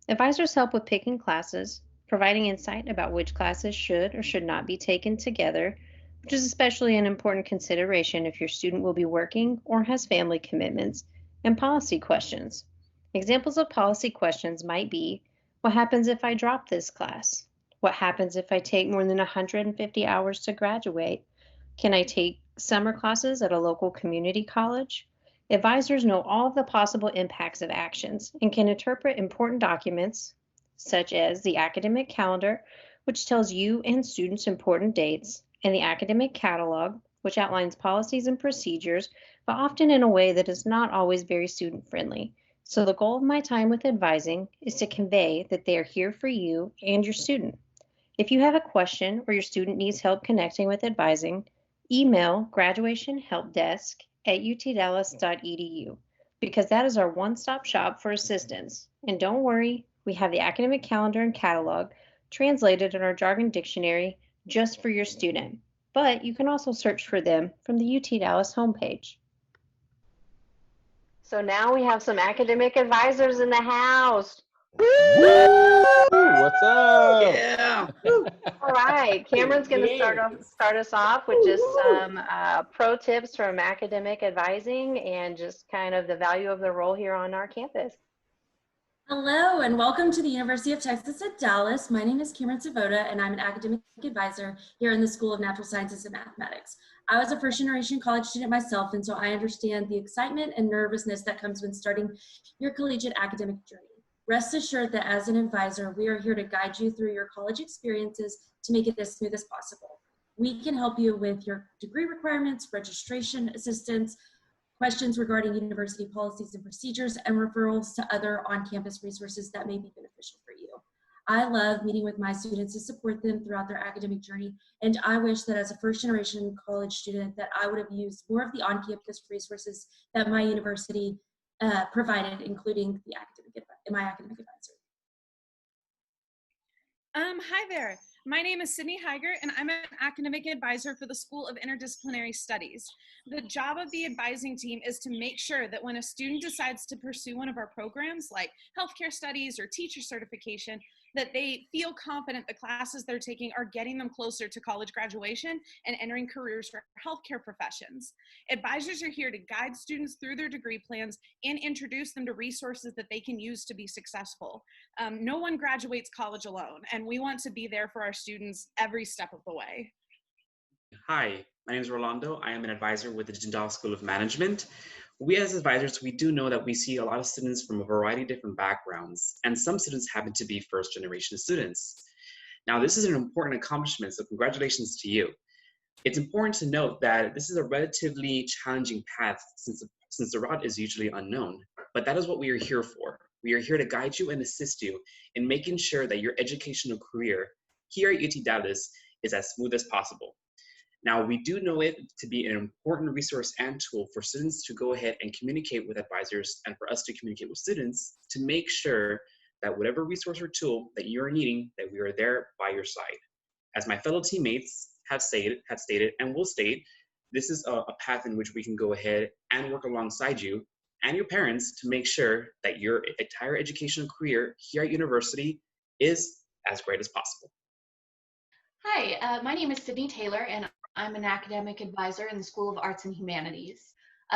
Advisors help with picking classes, providing insight about which classes should or should not be taken together, which is especially an important consideration if your student will be working or has family commitments, and policy questions. Examples of policy questions might be, what happens if I drop this class? What happens if I take more than 150 hours to graduate? Can I take summer classes at a local community college? Advisors know all of the possible impacts of actions and can interpret important documents, such as the academic calendar, which tells you and students important dates, and the academic catalog, which outlines policies and procedures, but often in a way that is not always very student friendly. So the goal of my time with advising is to convey that they are here for you and your student. If you have a question or your student needs help connecting with advising, email graduationhelpdesk@utdallas.edu because that is our one-stop shop for assistance. And don't worry, we have the academic calendar and catalog translated in our jargon dictionary just for your student. But you can also search for them from the UT Dallas homepage. So now we have some academic advisors in the house. Woo! What's up? Yeah. All right, Cameron's going to start us off with just some pro tips from academic advising and just kind of the value of the role here on our campus. Hello and welcome to the University of Texas at Dallas. My name is Cameron Savoda and I'm an academic advisor here in the School of Natural Sciences and Mathematics. I was a first generation college student myself, and so I understand the excitement and nervousness that comes when starting your collegiate academic journey. Rest assured that as an advisor, we are here to guide you through your college experiences to make it as smooth as possible. We can help you with your degree requirements, registration assistance, questions regarding university policies and procedures, and referrals to other on-campus resources that may be beneficial for you. I love meeting with my students to support them throughout their academic journey, and I wish that as a first-generation college student that I would have used more of the on-campus resources that my university provided, including my academic advisor. Hi there. My name is Sydney Heiger, and I'm an academic advisor for the School of Interdisciplinary Studies. The job of the advising team is to make sure that when a student decides to pursue one of our programs like healthcare studies or teacher certification, that they feel confident the classes they're taking are getting them closer to college graduation and entering careers for healthcare professions. Advisors are here to guide students through their degree plans and introduce them to resources that they can use to be successful. No one graduates college alone, and we want to be there for our students every step of the way. Hi, my name is Rolando. I am an advisor with the Jindal School of Management. We as advisors, we do know that we see a lot of students from a variety of different backgrounds, and some students happen to be first-generation students. Now, this is an important accomplishment, so congratulations to you. It's important to note that this is a relatively challenging path since the route is usually unknown, but that is what we are here for. We are here to guide you and assist you in making sure that your educational career here at UT Dallas is as smooth as possible. Now, we do know it to be an important resource and tool for students to go ahead and communicate with advisors and for us to communicate with students to make sure that whatever resource or tool that you're needing, that we are there by your side. As my fellow teammates have stated and will state, this is a path in which we can go ahead and work alongside you and your parents to make sure that your entire educational career here at university is as great as possible. Hi, my name is Sydney Taylor, and I'm an academic advisor in the School of Arts and Humanities.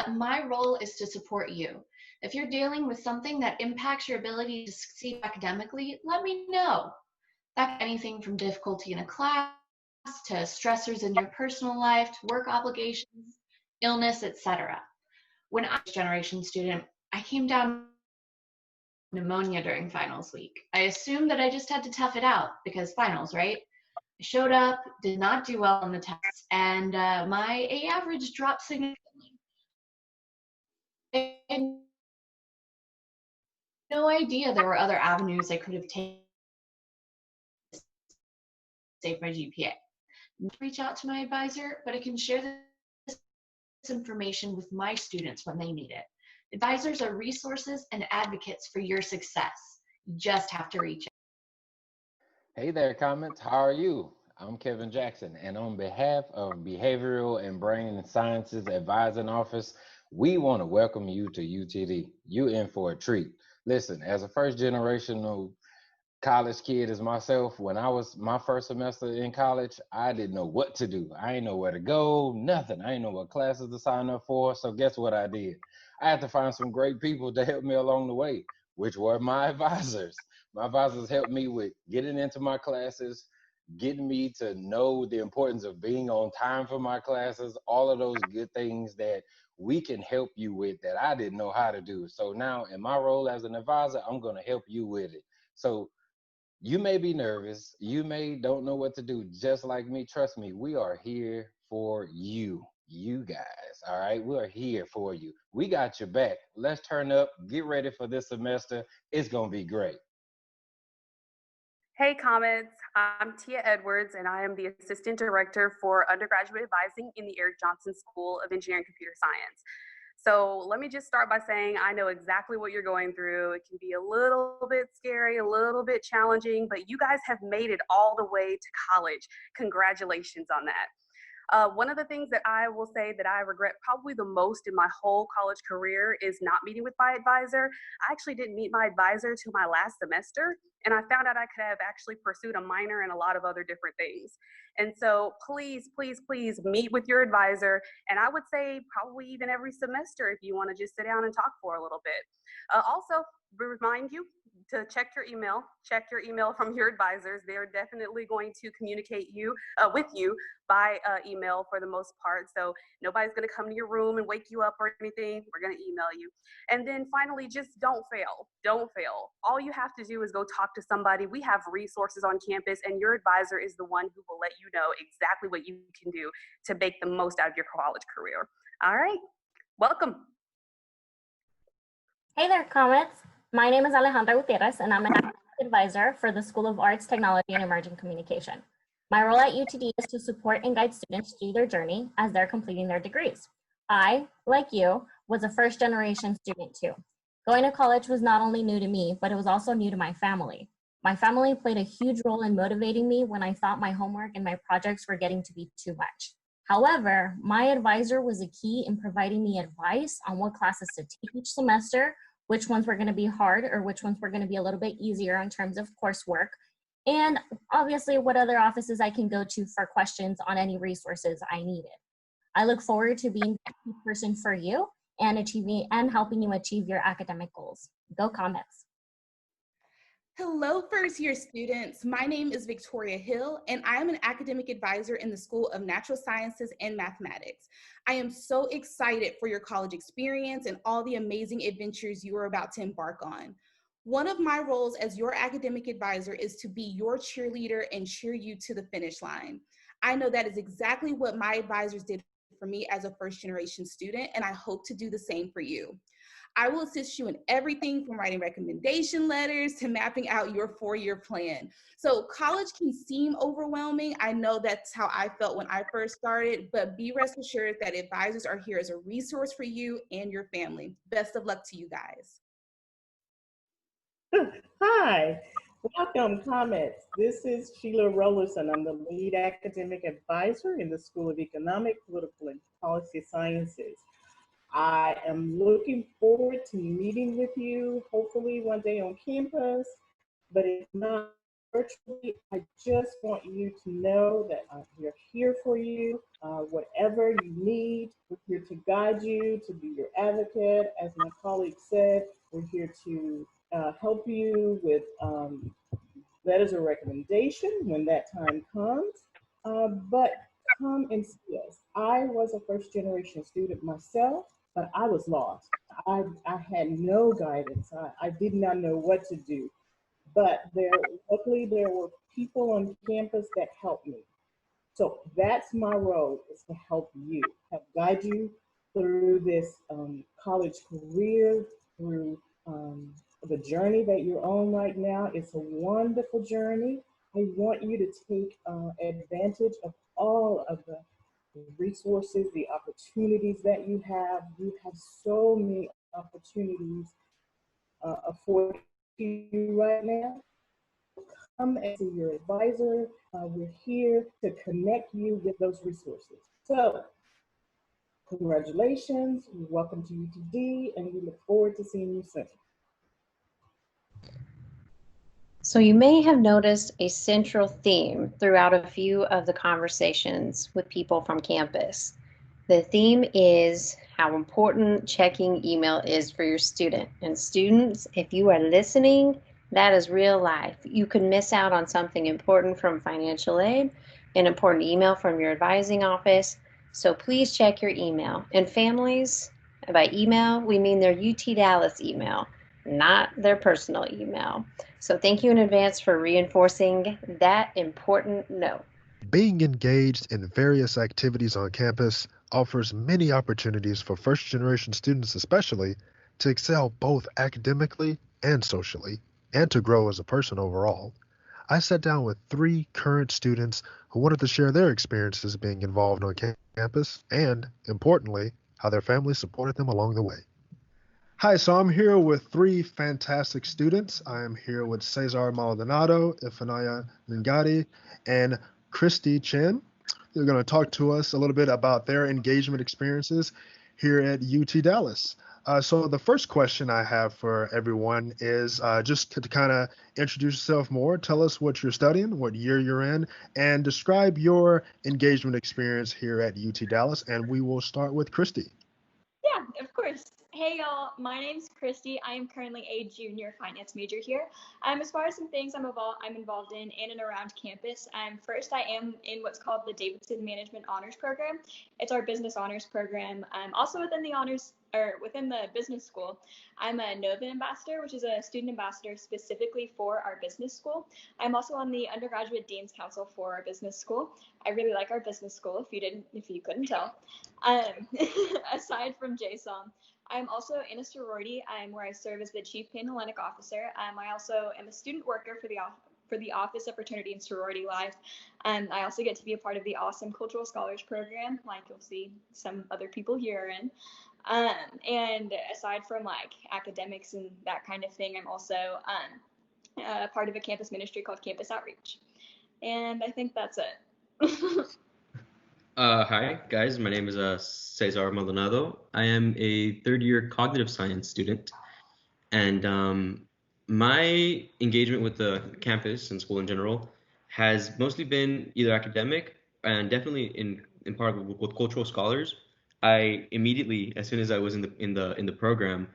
My role is to support you. If you're dealing with something that impacts your ability to succeed academically, let me know. That's anything from difficulty in a class to stressors in your personal life, to work obligations, illness, etc. When I was a generation student, I came down with pneumonia during finals week. I assumed that I just had to tough it out because finals, right? I showed up, did not do well on the tests, and my A average dropped significantly. I had no idea there were other avenues I could have taken to save my GPA. Reach out to my advisor, but I can share this information with my students when they need it. Advisors are resources and advocates for your success. You just have to reach out. Hey there, Comments. How are you? I'm Kevin Jackson, and on behalf of Behavioral and Brain Sciences Advising Office, we want to welcome you to UTD. You in for a treat. Listen, as a first generational college kid as myself, when I was my first semester in college, I didn't know what to do. I didn't know where to go, nothing. I didn't know what classes to sign up for. So guess what I did? I had to find some great people to help me along the way, which were my advisors. My advisors helped me with getting into my classes, getting me to know the importance of being on time for my classes, all of those good things that we can help you with that I didn't know how to do. So now in my role as an advisor, I'm going to help you with it. So you may be nervous, you may don't know what to do, just like me. Trust me, we are here for you guys. All right, we are here for you. We got your back. Let's turn up, get ready for this semester. It's gonna be great. Hey Comets, I'm Tia Edwards and I am the Assistant Director for Undergraduate Advising in the Eric Johnson School of Engineering and Computer Science. So let me just start by saying I know exactly what you're going through. It can be a little bit scary, a little bit challenging, but you guys have made it all the way to college. Congratulations on that. One of the things that I will say that I regret probably the most in my whole college career is not meeting with my advisor. I actually didn't meet my advisor till my last semester, and I found out I could have actually pursued a minor and a lot of other different things. And so please, please, please meet with your advisor. And I would say probably even every semester if you want to just sit down and talk for a little bit. Also, remind you to check your email from your advisors. They're definitely going to communicate with you by email for the most part. So nobody's going to come to your room and wake you up or anything. We're going to email you. And then finally, just don't fail. Don't fail. All you have to do is go talk to somebody. We have resources on campus, and your advisor is the one who will let you know exactly what you can do to make the most out of your college career. All right, welcome. Hey there, Comets. My name is Alejandra Gutierrez, and I'm an academic advisor for the School of Arts, Technology, and Emerging Communication. My role at UTD is to support and guide students through their journey as they're completing their degrees. I, like you, was a first-generation student too. Going to college was not only new to me, but it was also new to my family. My family played a huge role in motivating me when I thought my homework and my projects were getting to be too much. However, my advisor was a key in providing me advice on what classes to take each semester, which ones were going to be hard or which ones were going to be a little bit easier in terms of coursework, and obviously what other offices I can go to for questions on any resources I needed. I look forward to being the key person for you and helping you achieve your academic goals. Go Comets. Hello, first year students. My name is Victoria Hill, and I am an academic advisor in the School of Natural Sciences and Mathematics. I am so excited for your college experience and all the amazing adventures you are about to embark on. One of my roles as your academic advisor is to be your cheerleader and cheer you to the finish line. I know that is exactly what my advisors did for me as a first generation student, and I hope to do the same for you. I will assist you in everything from writing recommendation letters to mapping out your 4-year plan. So college can seem overwhelming. I know that's how I felt when I first started, but be rest assured that advisors are here as a resource for you and your family. Best of luck to you guys. Hi, welcome Comets. This is Sheila Rollerson. I'm the lead academic advisor in the School of Economic, Political, and Policy Sciences. I am looking forward to meeting with you, hopefully one day on campus, but if not virtually, I just want you to know that we're here for you. Whatever you need, we're here to guide you, to be your advocate. As my colleague said, we're here to help you with letters of recommendation when that time comes. But come and see us. I was a first generation student myself, but I was lost. I had no guidance. I did not know what to do. But luckily there were people on campus that helped me. So that's my role, is to help you, help guide you through this college career, through the journey that you're on right now. It's a wonderful journey. I want you to take advantage of all of the the resources, the opportunities that you have. You have so many opportunities afforded to you right now. Come and see your advisor. We're here to connect you with those resources. So, congratulations, welcome to UTD, and we look forward to seeing you soon. So you may have noticed a central theme throughout a few of the conversations with people from campus. The theme is how important checking email is for your student. And students, if you are listening, that is real life. You could miss out on something important from financial aid, an important email from your advising office. So please check your email. And families, by email, we mean their UT Dallas email, not their personal email. So thank you in advance for reinforcing that important note. Being engaged in various activities on campus offers many opportunities for first-generation students especially to excel both academically and socially, and to grow as a person overall. I sat down with 3 current students who wanted to share their experiences being involved on campus and, importantly, how their families supported them along the way. Hi, so I'm here with 3 fantastic students. I'm here with Cesar Maldonado, Ifanaya Ngadi, and Christy Chen. They're going to talk to us a little bit about their engagement experiences here at UT Dallas. So the first question I have for everyone is just to kind of introduce yourself more. Tell us what you're studying, what year you're in, and describe your engagement experience here at UT Dallas. And we will start with Christy. Yeah, of course. Hey y'all, my name's Christy. I am currently a junior finance major here. As far as some things I'm involved in and around campus, first I am in what's called the Davidson Management Honors Program. It's our business honors program. Also within the business school, I'm a Nova ambassador, which is a student ambassador specifically for our business school. I'm also on the undergraduate dean's council for our business school. I really like our business school, if you couldn't tell. Aside from JSOM, I'm also in a sorority where I serve as the chief Panhellenic officer. I also am a student worker for the Office of Fraternity and Sorority Life. I also get to be a part of the awesome Cultural Scholars Program, like you'll see some other people here are in. And aside from like academics and that kind of thing, I'm also part of a campus ministry called Campus Outreach. And I think that's it. Hi, guys. My name is Cesar Maldonado. I am a third-year cognitive science student, and my engagement with the campus and school in general has mostly been either academic and definitely in part with cultural scholars. I immediately, as soon as I was in the program,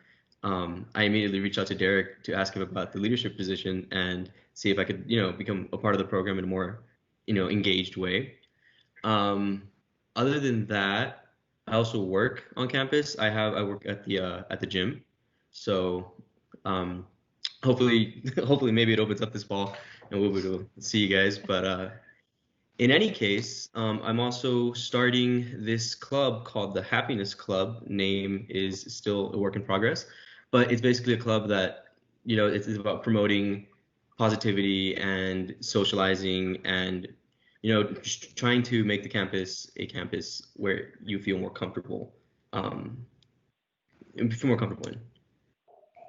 I immediately reached out to Derek to ask him about the leadership position and see if I could, become a part of the program in a more, engaged way. Other than that, I also work on campus. I work at the gym, so hopefully maybe it opens up this fall and we'll be able to see you guys. But in any case, I'm also starting this club called the Happiness Club. Name is still a work in progress, but it's basically a club that it's about promoting positivity and socializing and just trying to make the campus a campus where you feel more comfortable, in.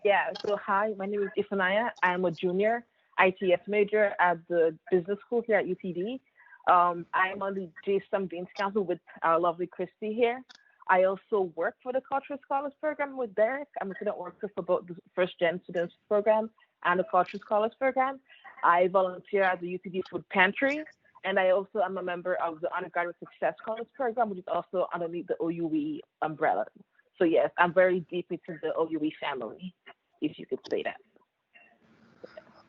Yeah, so hi, my name is Ifanaya. I'm a junior ITS major at the business school here at UTD. I'm on the JSOM Dean's Council with our lovely Christy here. I also work for the Cultural Scholars Program with Derek. I'm a student worker for both the First Gen Students Program and the Cultural Scholars Program. I volunteer at the UTD Food Pantry. And I also am a member of the Undergraduate Success Scholars Program, which is also underneath the OUE umbrella. So yes, I'm very deep into the OUE family, if you could say that.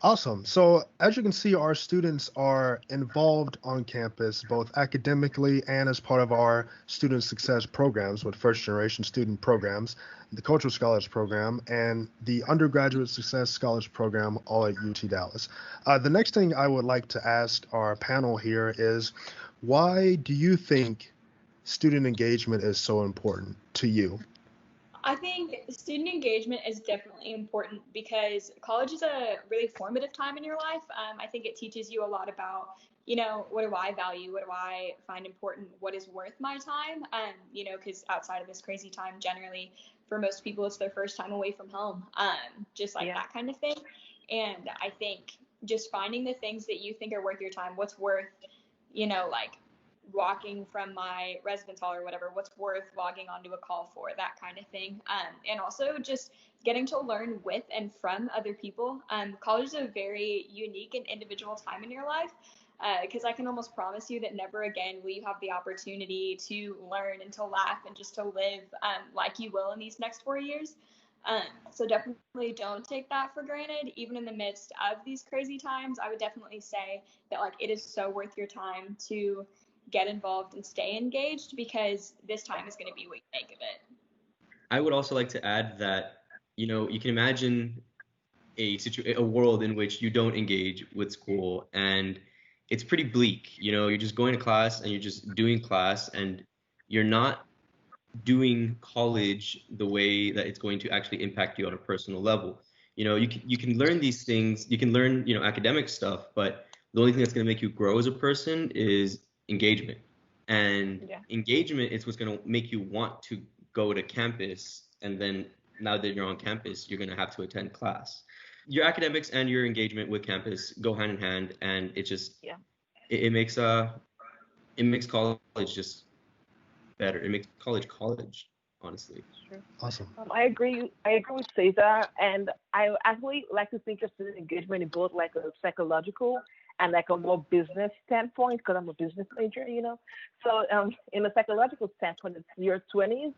Awesome. So as you can see, our students are involved on campus, both academically and as part of our student success programs with first generation student programs, the Cultural Scholars Program, and the Undergraduate Success Scholars Program, all at UT Dallas. The next thing I would like to ask our panel here is, why do you think student engagement is so important to you? I think student engagement is definitely important because college is a really formative time in your life. I think it teaches you a lot about, what do I value? What do I find important? What is worth my time? Because outside of this crazy time, generally for most people, it's their first time away from home, just like that kind of thing. And I think just finding the things that you think are worth your time, what's worth, like walking from my residence hall or whatever, what's worth logging onto a call for, that kind of thing. And also just getting to learn with and from other people. College is a very unique and individual time in your life, because I can almost promise you that never again will you have the opportunity to learn and to laugh and just to live like you will in these next 4 years. So definitely don't take that for granted. Even in the midst of these crazy times, I would definitely say that like it is so worth your time to get involved and stay engaged, because this time is going to be what you make of it. I would also like to add that, you can imagine a world in which you don't engage with school, and it's pretty bleak. You're just going to class and you're just doing class, and you're not doing college the way that it's going to actually impact you on a personal level. You can learn these things, you can learn, academic stuff, but the only thing that's going to make you grow as a person is engagement. And engagement is what's going to make you want to go to campus, and then now that you're on campus, you're going to have to attend class. Your academics and your engagement with campus go hand in hand, and it just it makes college just better. It makes college, honestly. Awesome. I agree with Cesar, and I actually like to think of student engagement in both like a psychological and like a more business standpoint, because I'm a business major, So in a psychological standpoint, it's your 20s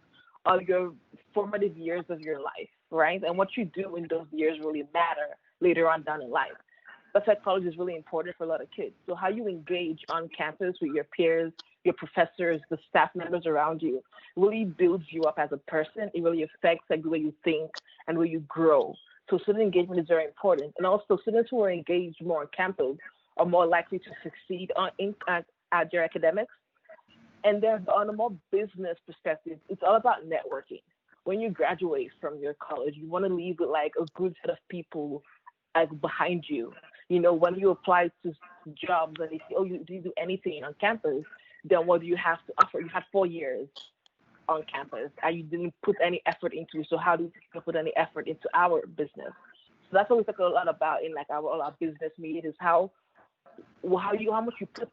are your formative years of your life, right? And what you do in those years really matter later on down in life. But psychology is really important for a lot of kids. So how you engage on campus with your peers, your professors, the staff members around you, really builds you up as a person. It really affects like the way you think and the way you grow. So student engagement is very important. And also students who are engaged more on campus are more likely to succeed at their academics. And then on a more business perspective, it's all about networking. When you graduate from your college, you want to leave with like a good set of people behind you. When you apply to jobs and they say, oh, do you do anything on campus? Then what do you have to offer? You had 4 years on campus and you didn't put any effort into it. So how do you put any effort into our business? So that's what we talk a lot about in like all our business meetings, is how much you put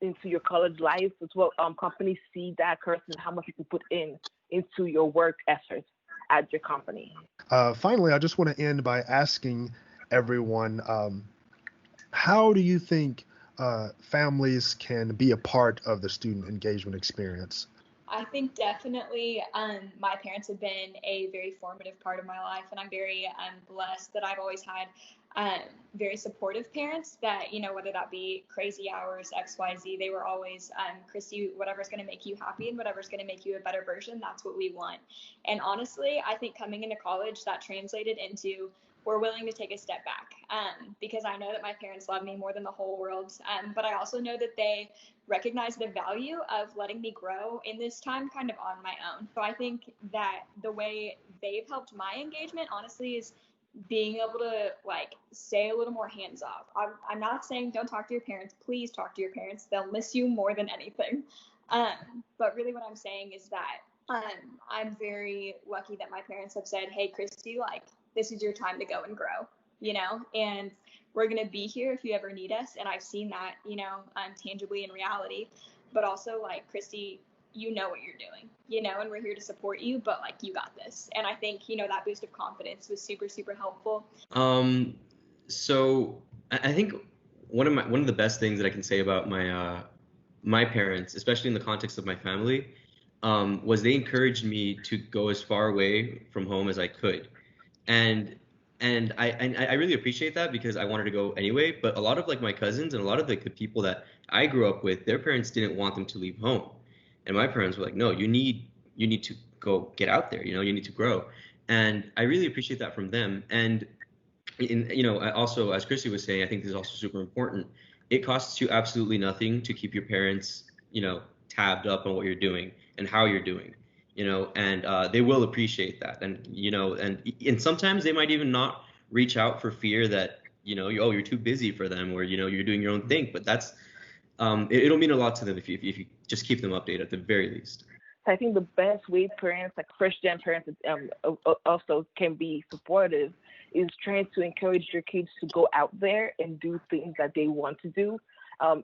into your college life. It's what companies see that person, how much you can put into your work efforts at your company. Finally, I just want to end by asking everyone, how do you think families can be a part of the student engagement experience? I think definitely my parents have been a very formative part of my life, and I'm very blessed that I've always had very supportive parents that, whether that be crazy hours, XYZ, they were always, Christy, whatever's going to make you happy and whatever's going to make you a better version, that's what we want. And honestly, I think coming into college, that translated into we're willing to take a step back, because I know that my parents love me more than the whole world, but I also know that they recognize the value of letting me grow in this time kind of on my own. So I think that the way they've helped my engagement, honestly, is being able to like stay a little more hands off. I'm not saying don't talk to your parents. Please talk to your parents. They'll miss you more than anything. But really what I'm saying is that I'm very lucky that my parents have said, hey, Christy, like, this is your time to go and grow, and we're going to be here if you ever need us. And I've seen that, tangibly in reality, but also like, Christy, you know what you're doing, and we're here to support you, but like, you got this. And I think, that boost of confidence was super, super helpful. So I think one of the best things that I can say about my parents, especially in the context of my family, was they encouraged me to go as far away from home as I could. And I really appreciate that, because I wanted to go anyway. But a lot of like my cousins and a lot of like the people that I grew up with, their parents didn't want them to leave home, and my parents were like, no, you need to go get out there, you need to grow. And I really appreciate that from them. And I also, as Christy was saying, I think this is also super important. It costs you absolutely nothing to keep your parents, tabbed up on what you're doing and how you're doing. and they will appreciate that. And sometimes they might even not reach out for fear that, you're too busy for them, or, you're doing your own thing. But that's, it'll mean a lot to them if you just keep them updated at the very least. So I think the best way parents, like first gen parents, also can be supportive is trying to encourage your kids to go out there and do things that they want to do.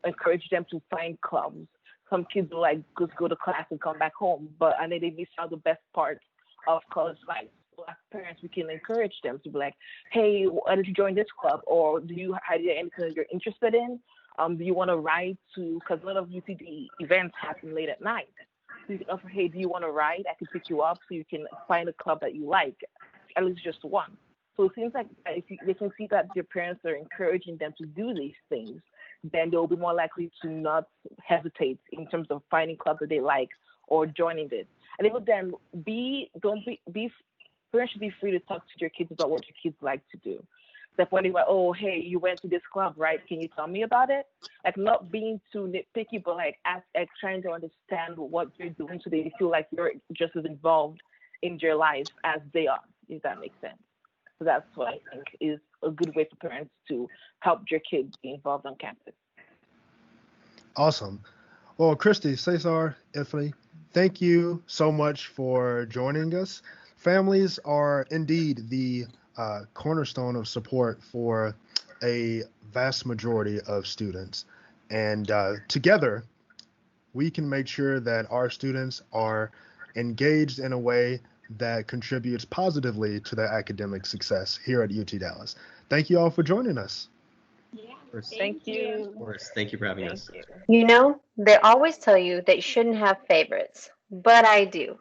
Encourage them to find clubs. Some kids will like just go to class and come back home, and then they miss out the best parts of college life. So as parents, we can encourage them to be like, hey, why don't you join this club? Or have you anything that you're interested in? Do you want to ride to, because a lot of UCD events happen late at night. So you can offer, hey, do you want to ride? I can pick you up so you can find a club that you like, at least just one. So it seems like if they can see that their parents are encouraging them to do these things, then they'll be more likely to not hesitate in terms of finding clubs that they like or joining it. And it would then parents should be free to talk to your kids about what your kids like to do. Like when they were, oh, hey, you went to this club, right? Can you tell me about it? Like not being too nitpicky, but like trying to understand what you're doing so they feel like you're just as involved in your life as they are, if that makes sense. So that's what I think is a good way for parents to help your kids be involved on campus. Awesome. Well, Christy, Cesar, Ify, thank you so much for joining us. Families are indeed the cornerstone of support for a vast majority of students. And together, we can make sure that our students are engaged in a way that contributes positively to their academic success here at UT Dallas. Thank you all for joining us. Thank you. Of course. Thank you for having us. You know, they always tell you that you shouldn't have favorites, but I do.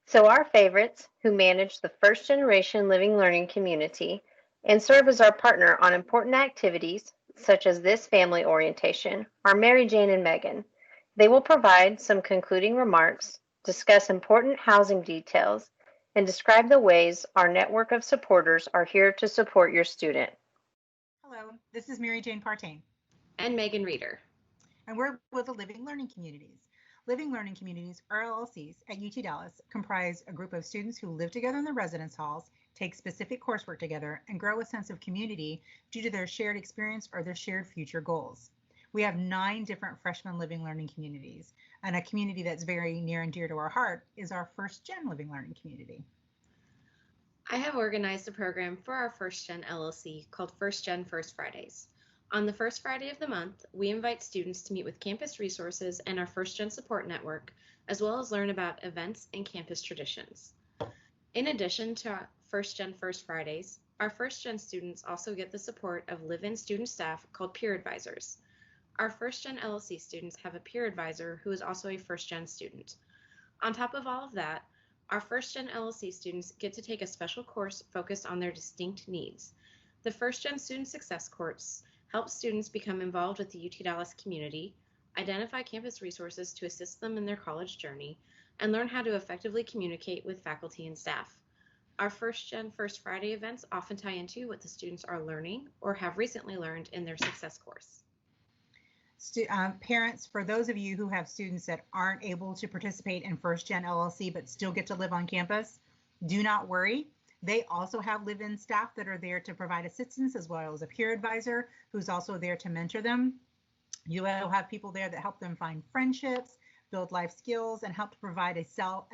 So our favorites, who manage the first generation living learning community and serve as our partner on important activities such as this family orientation, are Mary Jane and Megan. They will provide some concluding remarks, discuss important housing details, and describe the ways our network of supporters are here to support your student. Hello, this is Mary Jane Partain. And Megan Reeder. And we're with the Living Learning Communities. Living Learning Communities, or LLCs, at UT Dallas comprise a group of students who live together in the residence halls, take specific coursework together, and grow a sense of community due to their shared experience or their shared future goals. We have 9 different freshman living learning communities, and a community that's very near and dear to our heart is our first gen living learning community. I have organized a program for our First Gen LLC called First Gen First Fridays. On the first Friday of the month, we invite students to meet with campus resources and our First Gen support network, as well as learn about events and campus traditions. In addition to our First Gen First Fridays, our First Gen students also get the support of live-in student staff called peer advisors. Our First Gen LLC students have a peer advisor who is also a First Gen student. On top of all of that, our First Gen LLC students get to take a special course focused on their distinct needs. The First Gen Student Success course helps students become involved with the UT Dallas community, identify campus resources to assist them in their college journey, and learn how to effectively communicate with faculty and staff. Our First Gen First Friday events often tie into what the students are learning or have recently learned in their success course. Parents, for those of you who have students that aren't able to participate in First Gen LLC but still get to live on campus, do not worry. They also have live-in staff that are there to provide assistance, as well as a peer advisor who's also there to mentor them. You will have people there that help them find friendships, build life skills, and help to provide a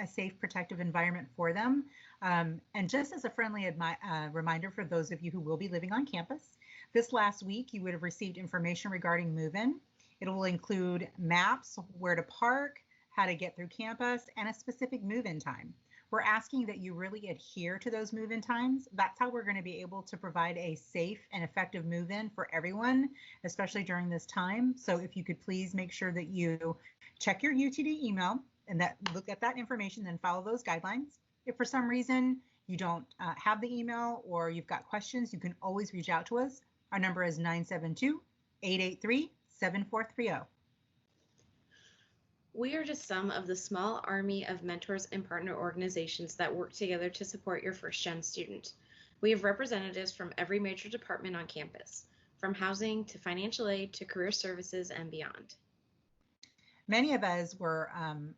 safe, protective environment for them. And just as a friendly reminder for those of you who will be living on campus, this last week you would have received information regarding move-in. It will include maps, where to park, how to get through campus, and a specific move-in time. We're asking that you really adhere to those move-in times. That's how we're going to be able to provide a safe and effective move-in for everyone, especially during this time. So if you could please make sure that you check your UTD email and look at that information, then follow those guidelines. If for some reason you don't have the email or you've got questions, you can always reach out to us. Our number is 972-883-7430. We are just some of the small army of mentors and partner organizations that work together to support your First Gen student. We have representatives from every major department on campus, from housing to financial aid to career services and beyond. Many of us were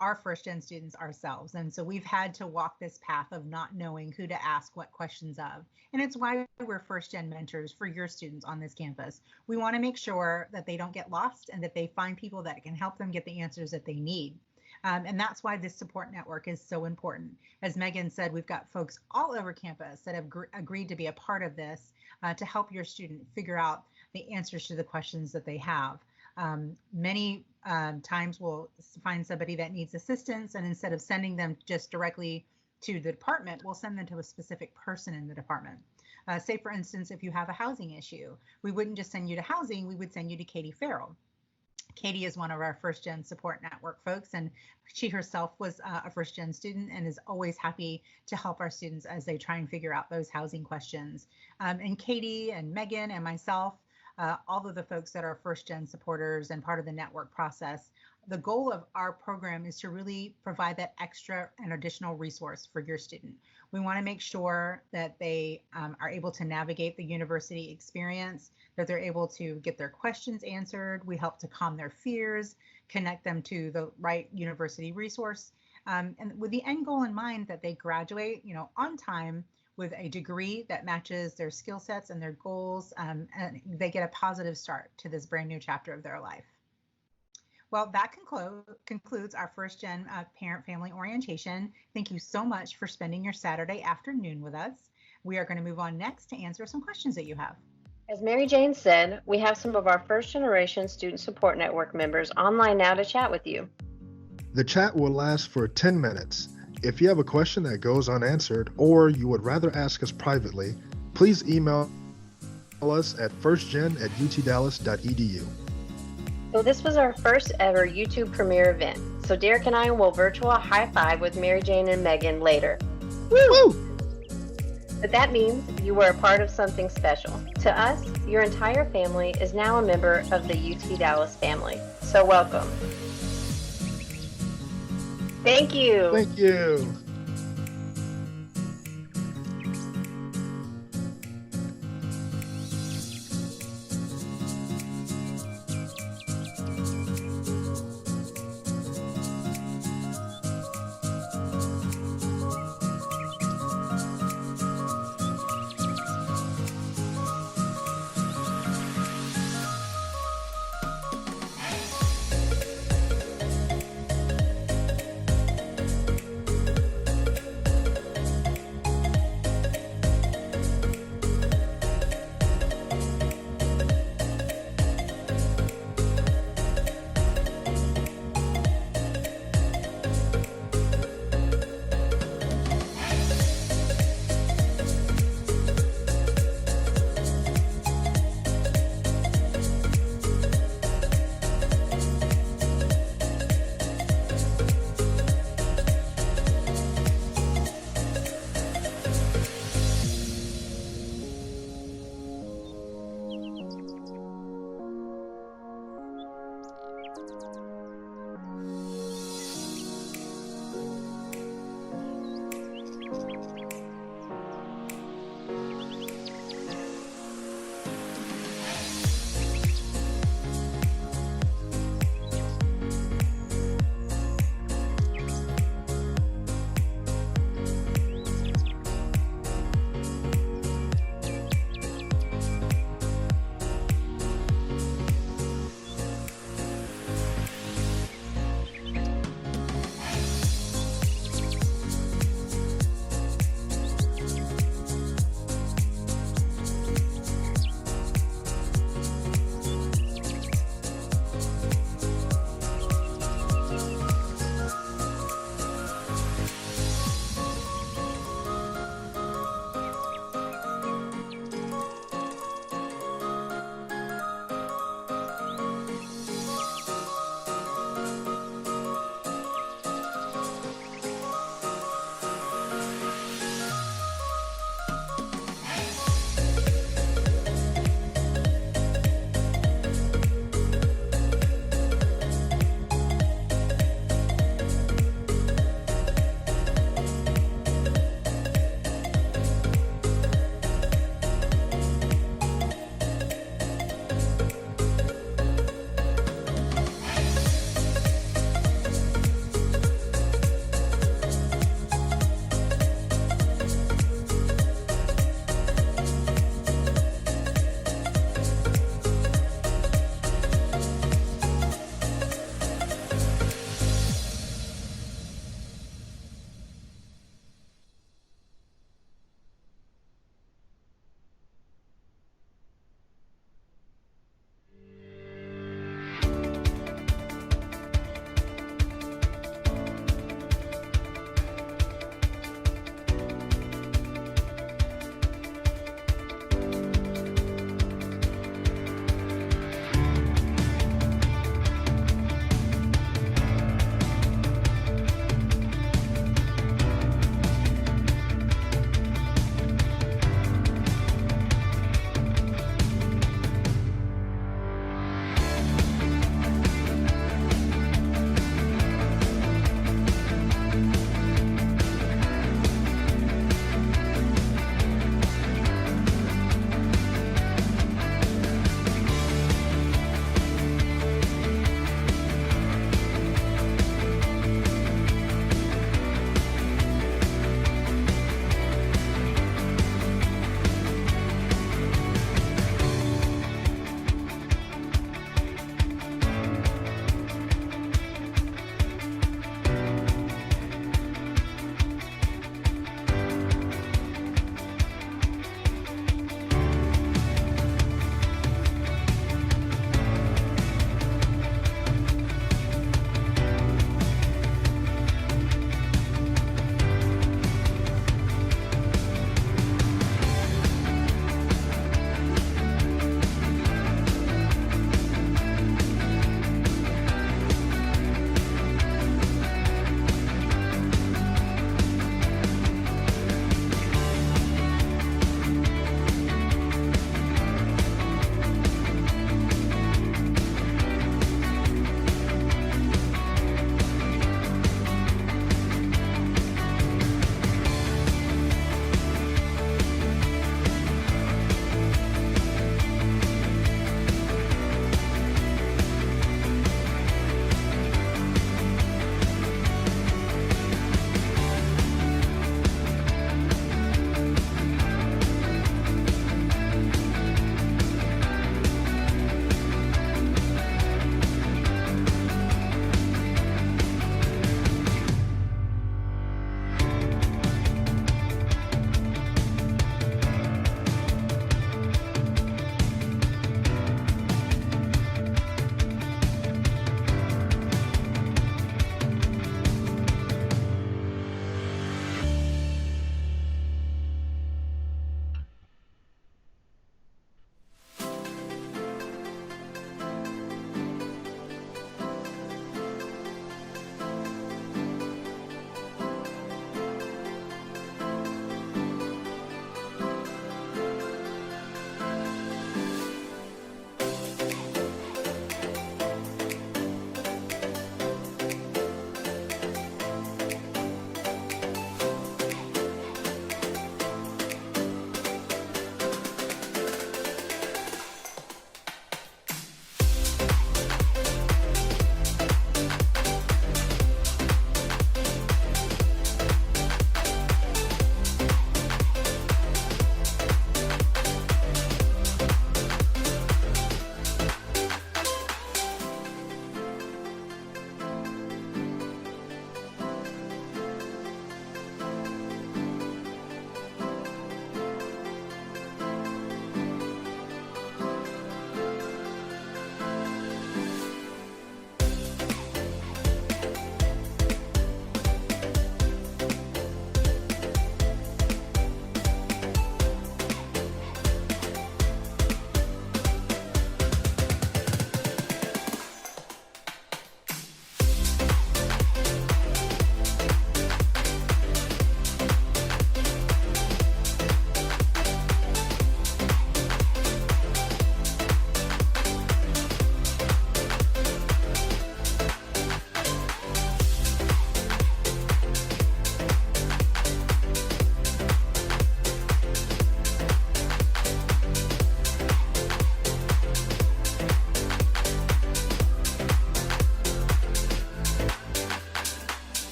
our first gen students ourselves. And so we've had to walk this path of not knowing who to ask what questions of. And it's why we're first gen mentors for your students on this campus. We want to make sure that they don't get lost and that they find people that can help them get the answers that they need. And that's why this support network is so important. As Megan said, we've got folks all over campus that have agreed to be a part of this to help your student figure out the answers to the questions that they have. Many times we'll find somebody that needs assistance, and instead of sending them just directly to the department, we'll send them to a specific person in the department. Say, for instance, if you have a housing issue, we wouldn't just send you to housing, we would send you to Katie Farrell. Katie is one of our first gen support network folks, and she herself was a first gen student and is always happy to help our students as they try and figure out those housing questions. And Katie and Megan and myself, all of the folks that are first gen supporters and part of the network process, the goal of our program is to really provide that extra and additional resource for your student. We want to make sure that they are able to navigate the university experience, that they're able to get their questions answered. We help to calm their fears, connect them to the right university resource, and with the end goal in mind that they graduate, on time with a degree that matches their skill sets and their goals, and they get a positive start to this brand new chapter of their life. Well, that concludes our first gen parent family orientation. Thank you so much for spending your Saturday afternoon with us. We are going to move on next to answer some questions that you have. As Mary Jane said, we have some of our first generation student support network members online now to chat with you. The chat will last for 10 minutes. If you have a question that goes unanswered or you would rather ask us privately, please email us at firstgen@utdallas.edu. So this was our first ever YouTube premiere event. So Derek and I will virtual high five with Mary Jane and Megan later. Woo! But that means you were a part of something special. To us, your entire family is now a member of the UT Dallas family. So welcome. Thank you. Thank you.